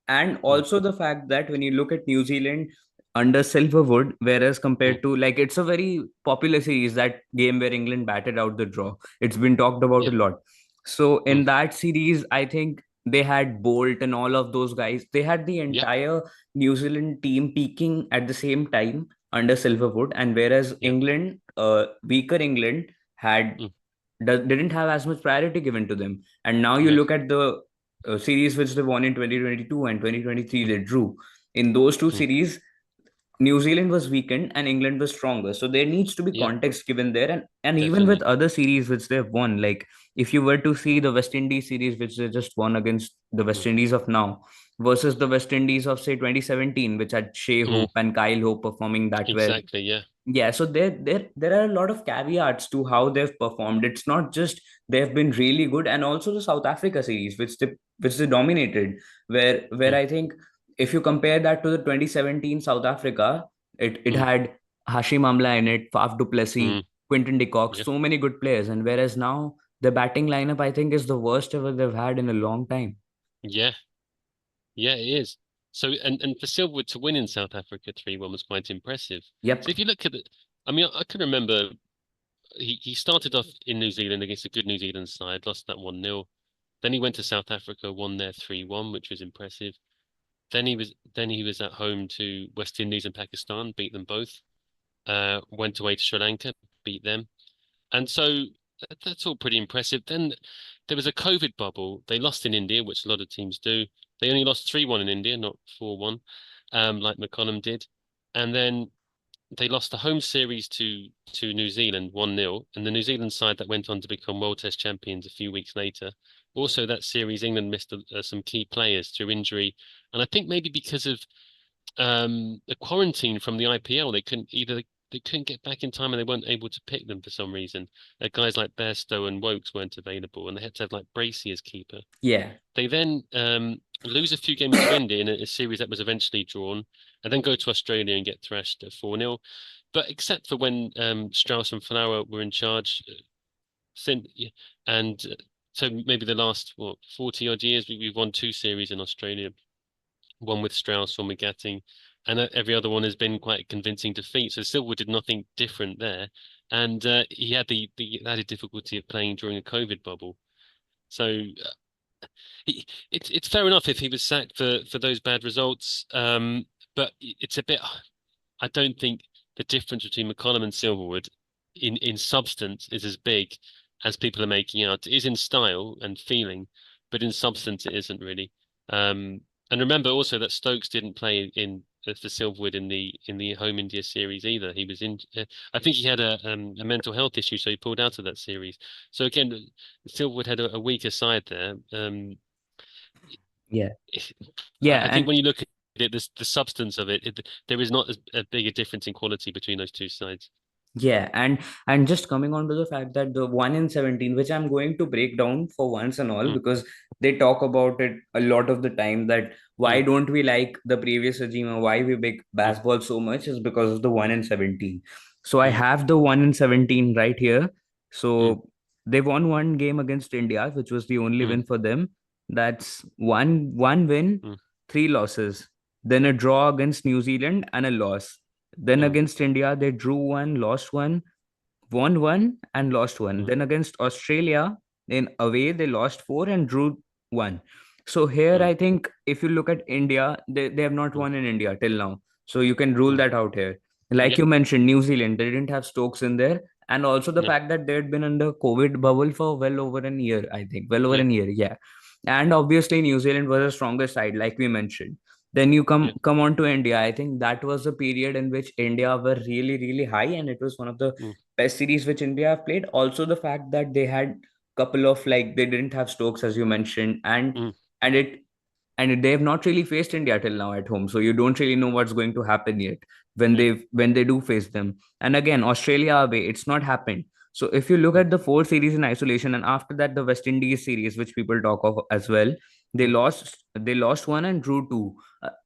And Mm, also the fact that when you look at New Zealand under Silverwood, whereas mm, compared to, like, it's a very popular series, that game where England batted out the draw. It's been talked about a yeah. lot. So Mm, in that series, I think they had Bolt and all of those guys. They had the yeah. entire New Zealand team peaking at the same time under Silverwood, and whereas Yeah. weaker England had Mm, didn't have as much priority given to them. And now you no. look at the series which they won in 2022 and 2023, they drew. In those two Mm, series, New Zealand was weakened and England was stronger. So there needs to be yeah. context given there. And even with Definitely. other series which they've won, like if you were to see the West Indies series which they just won against the West Mm, Indies of now versus the West Indies of, say, 2017, which had Shea mm, Hope and Kyle Hope performing that well. exactly. Yeah. Yeah, so there are a lot of caveats to how they've performed. It's not just they've been really good, and also the South Africa series, which they dominated, where Mm, I think if you compare that to the 2017 South Africa, it mm, had Hashim Amla in it, Faf du Plessis, mm, Quinton de Kock, yeah. so many good players, and whereas now the batting lineup I think is the worst ever they've had in a long time. Yeah. Yeah, it is. So, and for Silverwood to win in South Africa 3-1 was quite impressive. Yep. So if you look at it, I mean, I can remember he started off in New Zealand against a good New Zealand side, lost that 1-0. Then he went to South Africa, won there 3-1, which was impressive. Then he was at home to West Indies and Pakistan, beat them both. Went away to Sri Lanka, beat them. And so that's all pretty impressive. Then there was a COVID bubble. They lost in India, which a lot of teams do. They only lost 3-1 in India, not 4-1, like McCullum did. And then they lost the home series to New Zealand 1-0, and the New Zealand side that went on to become World Test champions a few weeks later. Also, that series, England missed some key players through injury, and I think maybe because of the quarantine from the IPL, they couldn't get back in time and they weren't able to pick them for some reason. Guys like Bairstow and Wokes weren't available, and they had to have like Bracey as keeper. Yeah. They then lose a few games to India in a series that was eventually drawn, and then go to Australia and get thrashed at 4-0. But except for when Strauss and Flower were in charge, yeah, and so maybe the last 40 odd years, we've won two series in Australia, one with Strauss, one with Gatting, and every other one has been quite a convincing defeat. So Silverwood did nothing different there, and he had the added difficulty of playing during a COVID bubble. So it's fair enough if he was sacked for those bad results. But it's a bit. I don't think the difference between McCollum and Silverwood in substance is as big as people are making out. It is in style and feeling, but in substance it isn't really. And remember also that Stokes didn't play in for Silverwood in the home India series either. He was in. I think he had a mental health issue, so he pulled out of that series. So again, Silverwood had a weaker side there. Yeah. I Yeah. think And when you look at it, the substance of it, there is not as big a difference in quality between those two sides. yeah, and just coming on to the fact that the 1 in 17, which I'm going to break down for once and all, Mm, because they talk about it a lot of the time, that why mm, don't we like the previous regime, or why we big mm, Bazball so much, is because of the 1 in 17. So I mm, have the 1 in 17 right here. mm, So they won one game against India, which was the only mm, win for them. That's one win, mm, three losses, then a draw against New Zealand and a loss. Then mm, against India, they drew one, lost one, won one, and lost one. mm, Then against Australia, in away, they lost four and drew one. So here, mm, I think if you look at India, they have not mm, won in India till now. So you can rule mm. that out here. Like Yeah, you mentioned, New Zealand, they didn't have Stokes in there. And also the no, fact that they had been under COVID bubble for well over a year, I think. Well over yeah, a year, yeah. And obviously New Zealand was a stronger side, like we mentioned. Then you yeah, come on to India. I think that was the period in which India were really, really high, and it was one of the mm, best series which India have played. Also, the fact that they had couple of, like, they didn't have Stokes, as you mentioned, mm, and it and they have not really faced India till now at home, so you don't really know what's going to happen yet no, when they do face them. And again, Australia away, it's not happened. So if you look mm, at the four series in isolation, and after that the West Indies series, which people talk of as well, Mm, They lost one and drew two.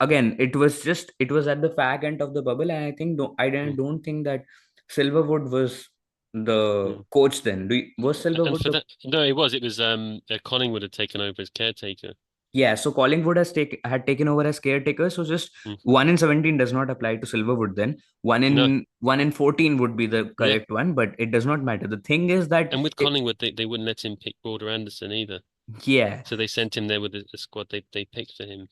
Again, it was at the fag end of the bubble, and I think mm, don't think that Silverwood was the mm. coach then. Was And Silverwood for the? that, no, it was Collingwood had taken over as caretaker. Yeah, so Collingwood had taken over as caretaker. So just Mm. 1 in 17 does not apply to Silverwood then. No, 1 in 14 would be the yeah. correct one, but it does not matter. The thing is that And with Collingwood, they wouldn't let him pick Border Anderson either. yeah, So they sent him there with the squad they picked for him.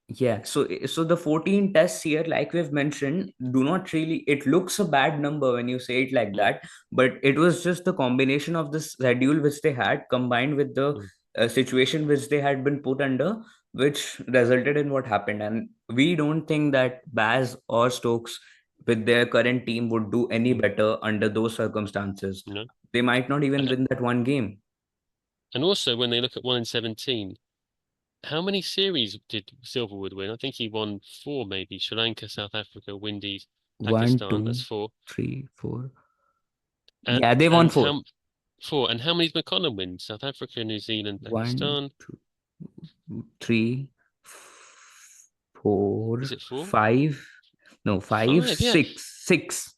yeah. So the 14 tests here, like we've mentioned, do not really. It looks a bad number when you say it like Mm, that, but it was just the combination of the schedule which they had combined with the mm, situation which they had been put under, which resulted in what happened. And we don't think that Baz or Stokes, with their current team, would do any mm. better under those circumstances. You know? They might not even Uh, win that one game. And also when they look at 1 in 17, how many series did Silverwood win? I think he won four, maybe. Sri Lanka, South Africa, Windies, One, Pakistan. That's two, four. three, four. And Yeah, they won and four. how four? And how many did McCullum win? South Africa, New Zealand, One, Pakistan. two, three, four, Is it four? five. No, five, Five, yeah. six.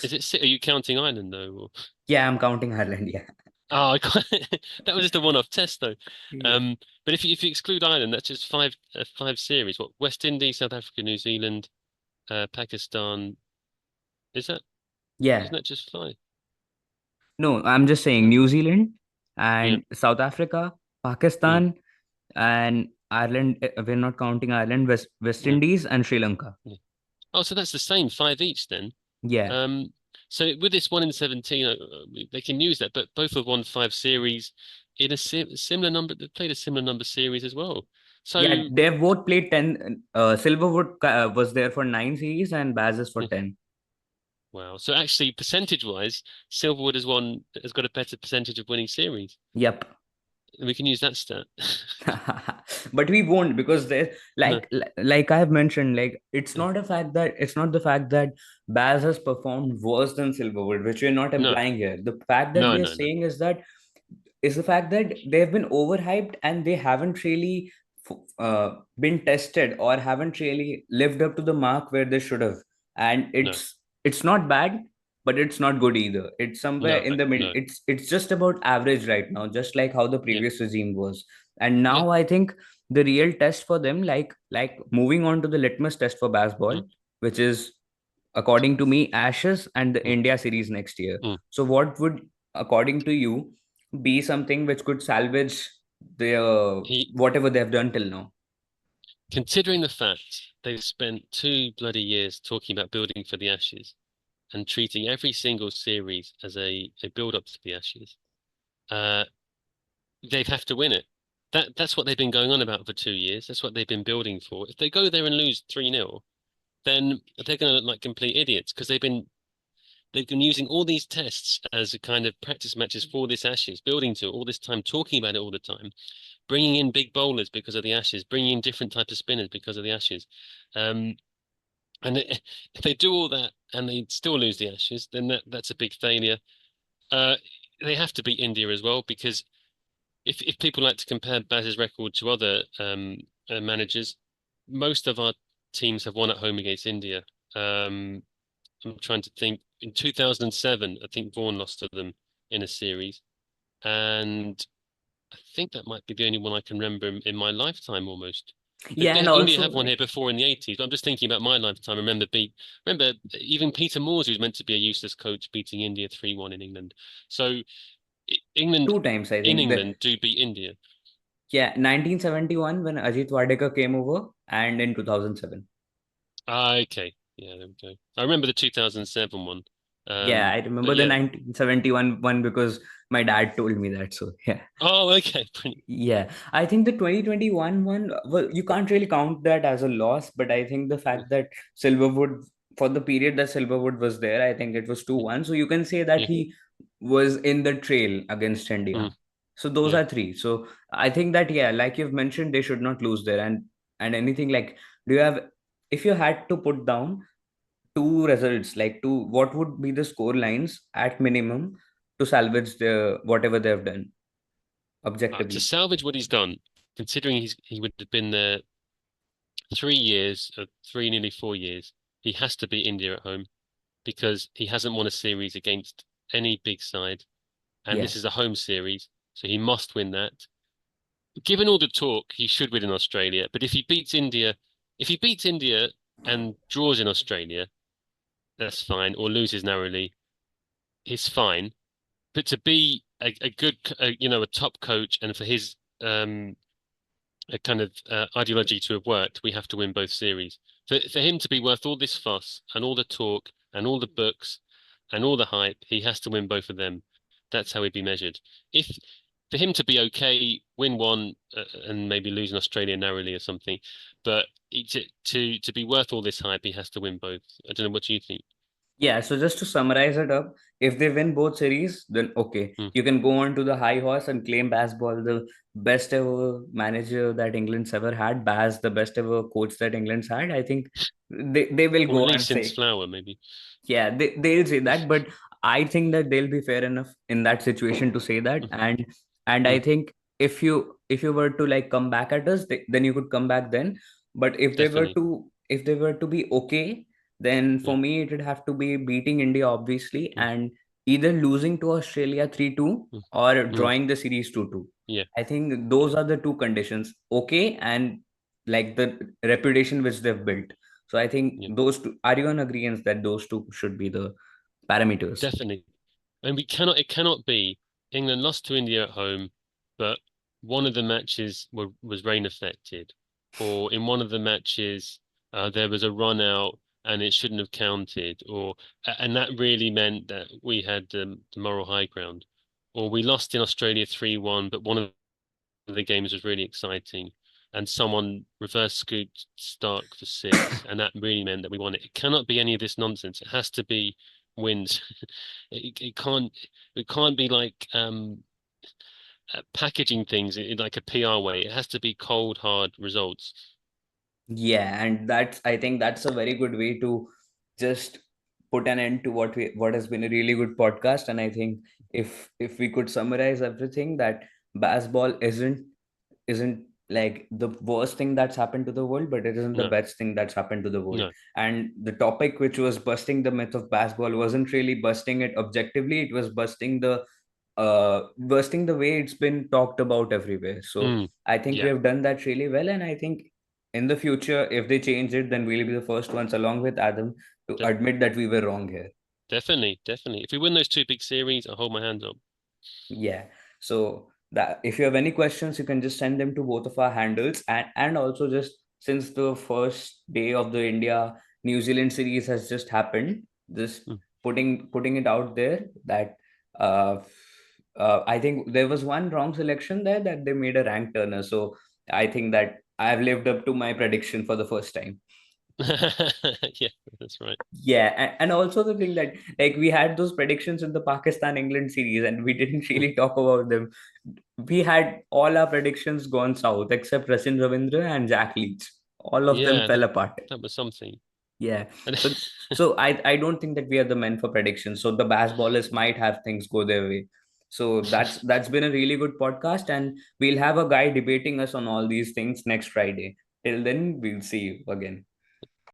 Is it six? Are you counting Ireland though? Or... Yeah, I'm counting Ireland. Yeah. Oh, I can't... that was just a one-off test though. Yeah. But if you exclude Ireland, that's just five series. What West Indies, South Africa, New Zealand, Pakistan. Is that Yeah. isn't that just five? No, I'm just saying New Zealand Yeah. and South Africa, Mm, Pakistan, and Ireland. We're not counting Ireland, West yeah. Indies, and Sri Lanka. Yeah. Oh, so that's the same five each then. Yeah. Um, so with this 1 in 17, they can use that, but both have won five series in a similar number. They played a similar number series as well. Yeah, So they've both played 10. Silverwood was there for 9 series and Baz is for mm, 10. wow. So actually, percentage-wise, Silverwood has got a better percentage of winning series. Yep. We can use that stat. But we won't because there No, like I have mentioned, like yeah. it's not the fact that Baz has performed worse than Silverwood, which we're not No, implying here. The fact that no, we are no, no, saying is the fact that they've been overhyped and they haven't really been tested or haven't really lived up to the mark where they should have. And no, it's not bad, but it's not good either. It's somewhere no, in the middle. no. It's just about average right now, just like how the Yeah, previous regime was. And yeah. now I think the real test for them, like moving on to the litmus test for Mm, Bazball, which is according to me Ashes and the mm, India series next year. mm. So what would, according to you, be something which could salvage their He, whatever they've done till now? considering the fact they've spent 2 bloody years talking about building for the Ashes and treating every single series as a build-up to the Ashes, uh, they'd have to win it. That's what they've been going on about for 2 years. That's what they've been building for. If they go there and lose 3-0, then they're going to look like complete idiots because they've been using all these tests as a kind of practice matches for this Ashes, building to it all this time, talking about it all the time, bringing in big bowlers because of the Ashes, bringing in different types of spinners because of the Ashes. Um, and if they do all that and they still lose the Ashes, then that's a big failure. Uh, they have to beat India as well because if people like to compare Baz's record to other managers, most of our teams have won at home against India. I'm trying to think. In 2007, I think Vaughan lost to them in a series, and I think that might be the only one I can remember in my lifetime almost. Yeah, and India also have won like here before in the 80s, but I'm just thinking about my lifetime. Remember even Peter Moores, who's meant to be a useless coach, beating India 3-1 in England. So England two times I in think that England do beat India. yeah, 1971 when Ajit Wadekar came over, and in 2007. Ah, okay. Yeah, there we go. I remember the 2007 one. Yeah, I But remember the yeah. 1971 one because my dad told me that. So yeah. Oh, okay. Brilliant. Yeah, I think the 2021 one, well, you can't really count that as a loss, but I think the Yeah, fact that Silverwood, for the period that Silverwood was there, I think it was yeah, 2-1. So you can say that yeah. he was in the trail against Mm, India. So those yeah. are three. So I think that, yeah, like you've mentioned, they should not lose there. And anything like, do you have, if you had to put down two results, like two, what would be the score lines at minimum to salvage the whatever they've done To objectively? salvage what he's done, considering he would have been there 3 years, nearly 4 years, he has to beat India at home because he hasn't won a series against any big side, and this is Yes. a home series, so he must win that. Given all the talk, he should win in Australia. But if he beats India and draws in Australia, that's fine, or loses narrowly, it's fine. But to be a good, a top coach, and for his a kind of ideology to have worked, we have to win both series. For him to be worth all this fuss and all the talk and all the books and all the hype, he has to win both of them. That's how he'd be measured. If For him to be okay, win one and maybe lose in Australia narrowly or something, but to be worth all this hype, he has to win both. I don't know. What do you think? Yeah, so just to summarize it up, if they win both series, then okay, Mm. you can go on to the high horse and claim Bazball the best ever manager that England's ever had, Baz the best ever coach that England's had. I think they will Or at go least and since say, Flower, maybe. yeah, they'll say that, but I think that they'll be fair enough in that situation to say that. Mm. And I Mm. think if you were to like come back at us, then you could come back then. But Definitely. if they were to be okay, then Yeah. for me it would have to be beating India obviously, Mm. and either losing to Australia 3-2 Mm. or Mm. drawing the series 2-2. Yeah. I think those are the two conditions. Okay, and like the reputation which they've built. So I think Yeah. those two, are you in agreement that those two should be the parameters? Definitely. And it cannot be England lost to India at home, but one of the matches was rain affected, or in one of the matches there was a run out and it shouldn't have counted, and that really meant that we had the moral high ground, or we lost in Australia 3-1, but one of the games was really exciting, and someone reverse scooped Stark for six, and that really meant that we won it. It cannot be any of this nonsense. It has to be wins. It can't be like packaging things in like a PR way. It has to be cold, hard results. Yeah, and that's I think that's a very good way to just put an end to what has been a really good podcast. And I think if we could summarize everything, that basketball isn't like the worst thing that's happened to the world, but it isn't the No, best thing that's happened to the world. no. And the topic which was busting the myth of basketball wasn't really busting it objectively, it was busting the way it's been talked about everywhere. So Mm, I think we yeah, have done that really well, and I think in the future, if they change it, then we'll be the first ones, along with Adam, to de admit that we were wrong here. definitely, definitely. If we win those two big series, I hold my hands up. Yeah. So that if you have any questions, you can just send them to both of our handles, and also just since the first day of the India New Zealand series has just happened, just Mm. putting it out there that uh, I think there was one wrong selection there, that they made a rank turner. So I think that I've lived up to my prediction for the first time. Yeah, that's right. Yeah, and also the thing that like we had those predictions in the Pakistan England series and we didn't Mm. really talk about them. We had all our predictions gone south except Rasin Ravindra and Jack Leach. All of them Yeah, fell apart. that was something. Yeah. And So I don't think that we are the men for predictions. So the bass ballers might have things go their way. So that's been a really good podcast, and we'll have a guy debating us on all these things next Friday. Till then, we'll see you again.